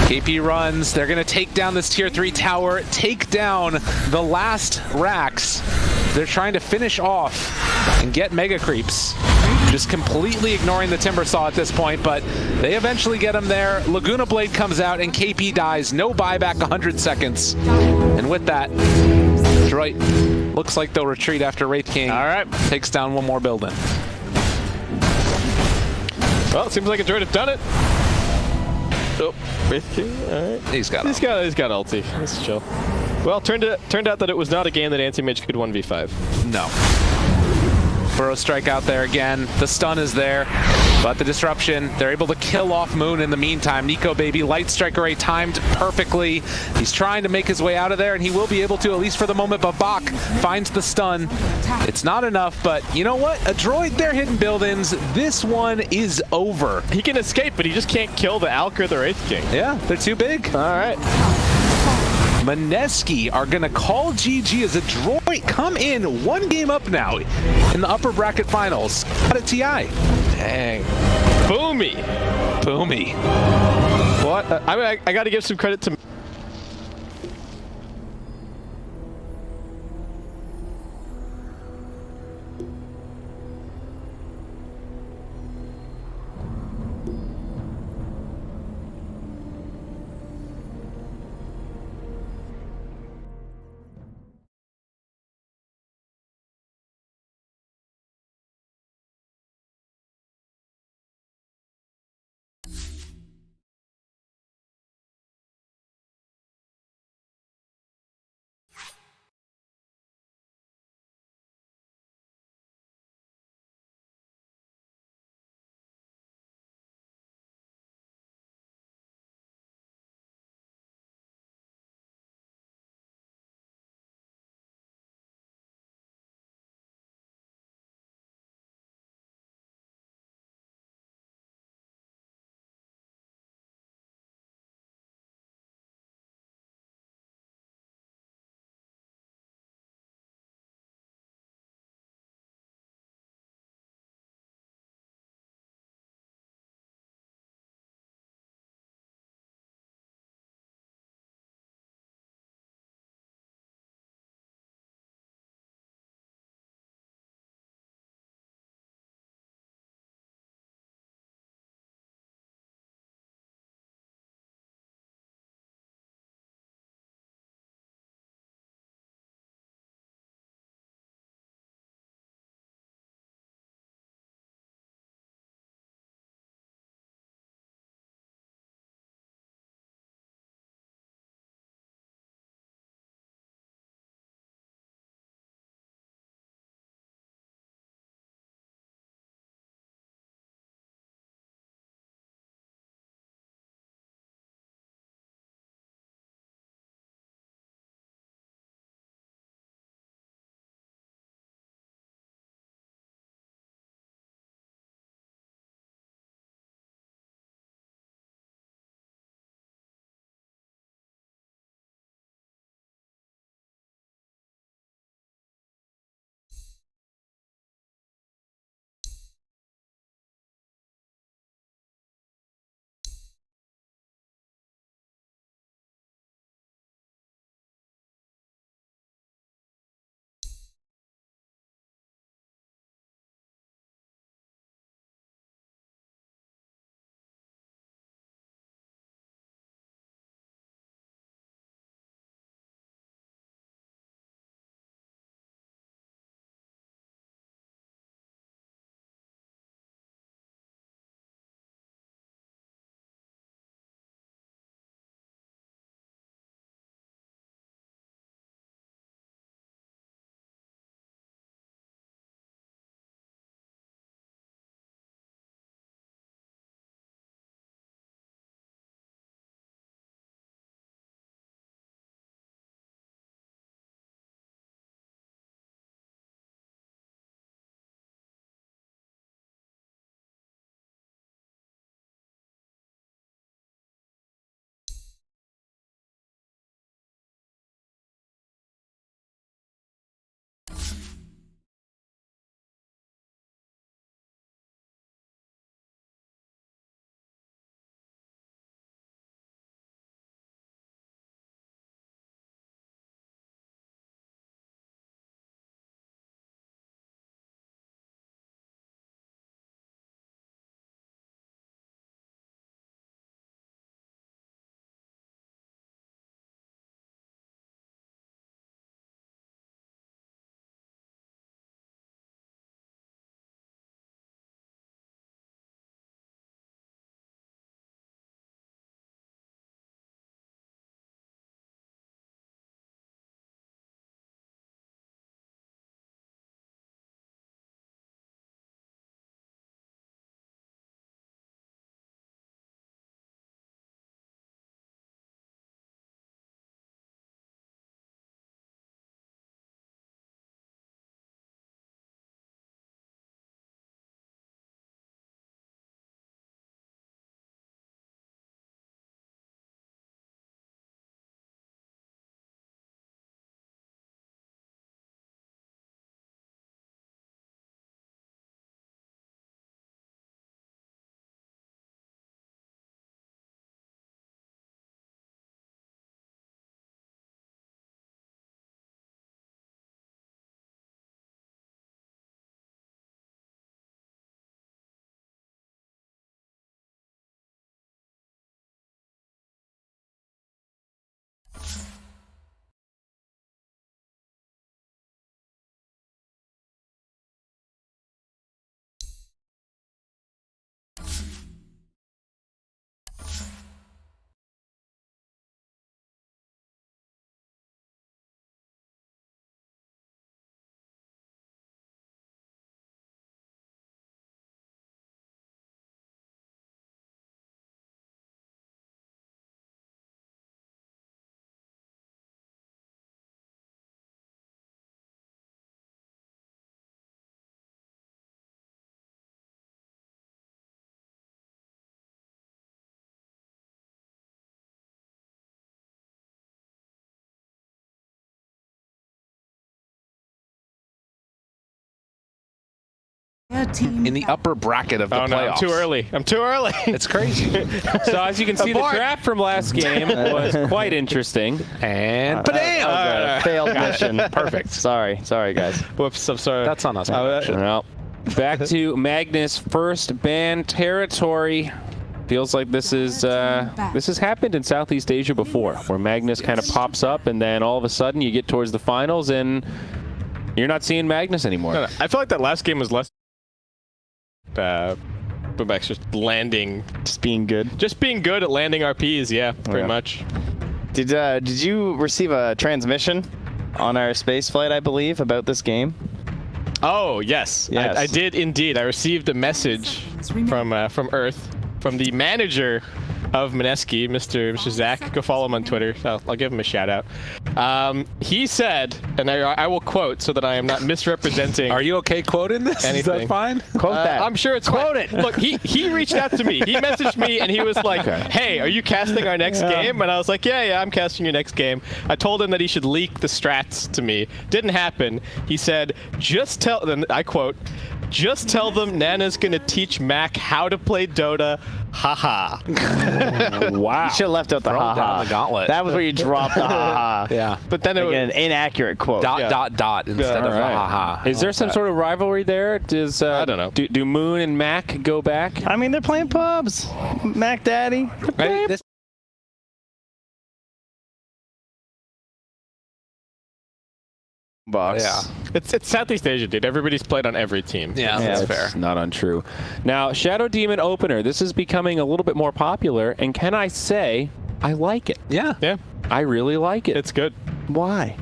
KP runs. They're going to take down this tier 3 tower, take down the last racks. They're trying to finish off and get mega creeps. Just completely ignoring the Timber Saw at this point, but they eventually get him there. Laguna Blade comes out and KP dies. No buyback, 100 seconds. And with that, Adroit looks like they'll retreat after Wraith King. All right. Takes down one more building. Well, it seems like Adroit have done it. Oh, Wraith King. All right. He's got He's got ulti. Let's chill. Well, turned out that it was not a game that Anti-Mage could 1v5. No. Burrow strike out there again. The stun is there, but the disruption, they're able to kill off Moon in the meantime. Nico Baby, Light Strike Array timed perfectly. He's trying to make his way out of there, and he will be able to, at least for the moment, but Bach finds the stun. It's not enough, but you know what? Adroit, they're hitting buildings. This one is over. He can escape, but he just can't kill the Alk or the Wraith King. Yeah, they're too big. All right. Maneski are going to call GG as Adroit come in one game up now in the upper bracket finals out at TI. Dang. Boomy. Boomy. What? I got to give some credit to Team in the upper bracket of the Oh no, playoffs. I'm too early. I'm too early. It's crazy. So as you can see, the Abort. draft from last game was quite interesting. And That was a failed mission. Perfect. Sorry, guys. Whoops, I'm sorry. That's on us. Well, back to Magnus' first ban territory. Feels like this has happened in Southeast Asia before, where Magnus kind of pops up, and then all of a sudden you get towards the finals, and you're not seeing Magnus anymore. No, I feel like that last game was less. Bubek's just landing, Just being good. just being good at landing RPs. Yeah, pretty Yeah. much. Did you receive a transmission on our space flight, I believe, about this game? Oh yes, Yes. I did indeed. I received a message from Earth, from the manager of Mineski, Mr. Zach. Go follow him on Twitter. I'll give him a shout out. He said, and I will quote so that I am not misrepresenting. Are you okay quoting this? Is Anything. that fine? Quote that. I'm sure it's quote it. Look, he reached out to me. He messaged me and he was like, "Hey, are you casting our next game?" And I was like, "Yeah, I'm casting your next game." I told him that he should leak the strats to me. Didn't happen. He said, "Just tell them." I quote, "Just tell them Nana's gonna teach Mac how to play Dota." Haha. Wow. You should have left out the Throw down haha. the gauntlet. That was where you dropped the haha. Yeah. But then it Like was, an inaccurate quote. Dot instead of All right. ha. Is there some sort of rivalry there? Does I don't know. Do Moon and Mac go back? I mean, they're playing pubs. Mac Daddy. This Box. Yeah. it's Southeast Asia, dude. Everybody's played on every team. Yeah, Yeah, that's it's fair. Not untrue. Now, Shadow Demon opener. This is becoming a little bit more popular, and can I say, I like it. Yeah. Yeah, I really like it. it's good. Why?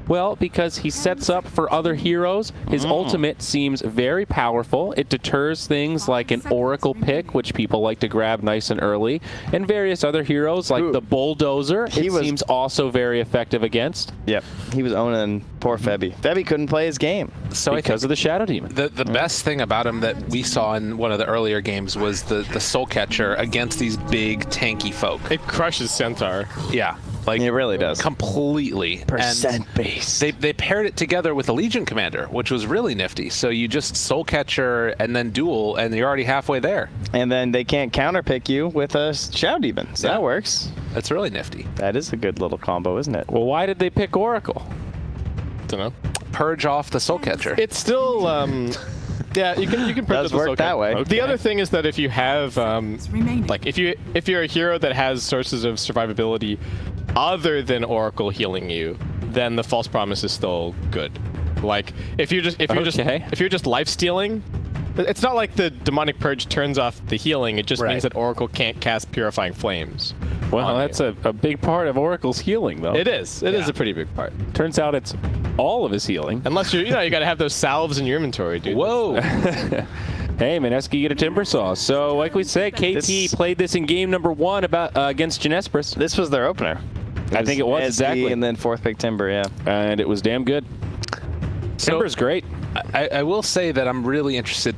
Well, because he sets up for other heroes. His ultimate seems very powerful. It deters things like an Oracle pick, which people like to grab nice and early, and various other heroes like the Bulldozer. It was- seems also very effective against Yep. He was owning poor Febby. Febby couldn't play his game. So because of the Shadow Demon. the best thing about him that we saw in one of the earlier games was the soul catcher against these big tanky folk. It crushes Centaur. Yeah. Like It really does. completely. Percent base. They paired it together with the Legion Commander, which was really nifty. So you just soul catcher and then duel, and you're already halfway there. And then they can't counterpick you with a Shadow Demon. So Yeah. that works. That's really nifty. That is a good little combo, isn't it? Well, why did they pick Oracle? Don't know. Purge off the soul catcher. It's still yeah, you can put Does work that way. The other thing is that if you have remaining. like if you're a hero that has sources of survivability other than Oracle healing you, then the false promise is still good. Like if you're just life stealing, it's not like the demonic purge turns off the healing. It just Right. means that Oracle can't cast purifying flames. Well, on that's you. a big part of Oracle's healing, though. It is a pretty big part. Turns out it's all of his healing. Unless you got to have those salves in your inventory, dude. Whoa. Hey, Mineski, get a timber saw. So, like we said, KT played this in game number 1 against Genespris. This was their opener. I think it was, SD exactly. And then fourth pick Timber, yeah. And it was damn good. Timber's great. I will say that I'm really interested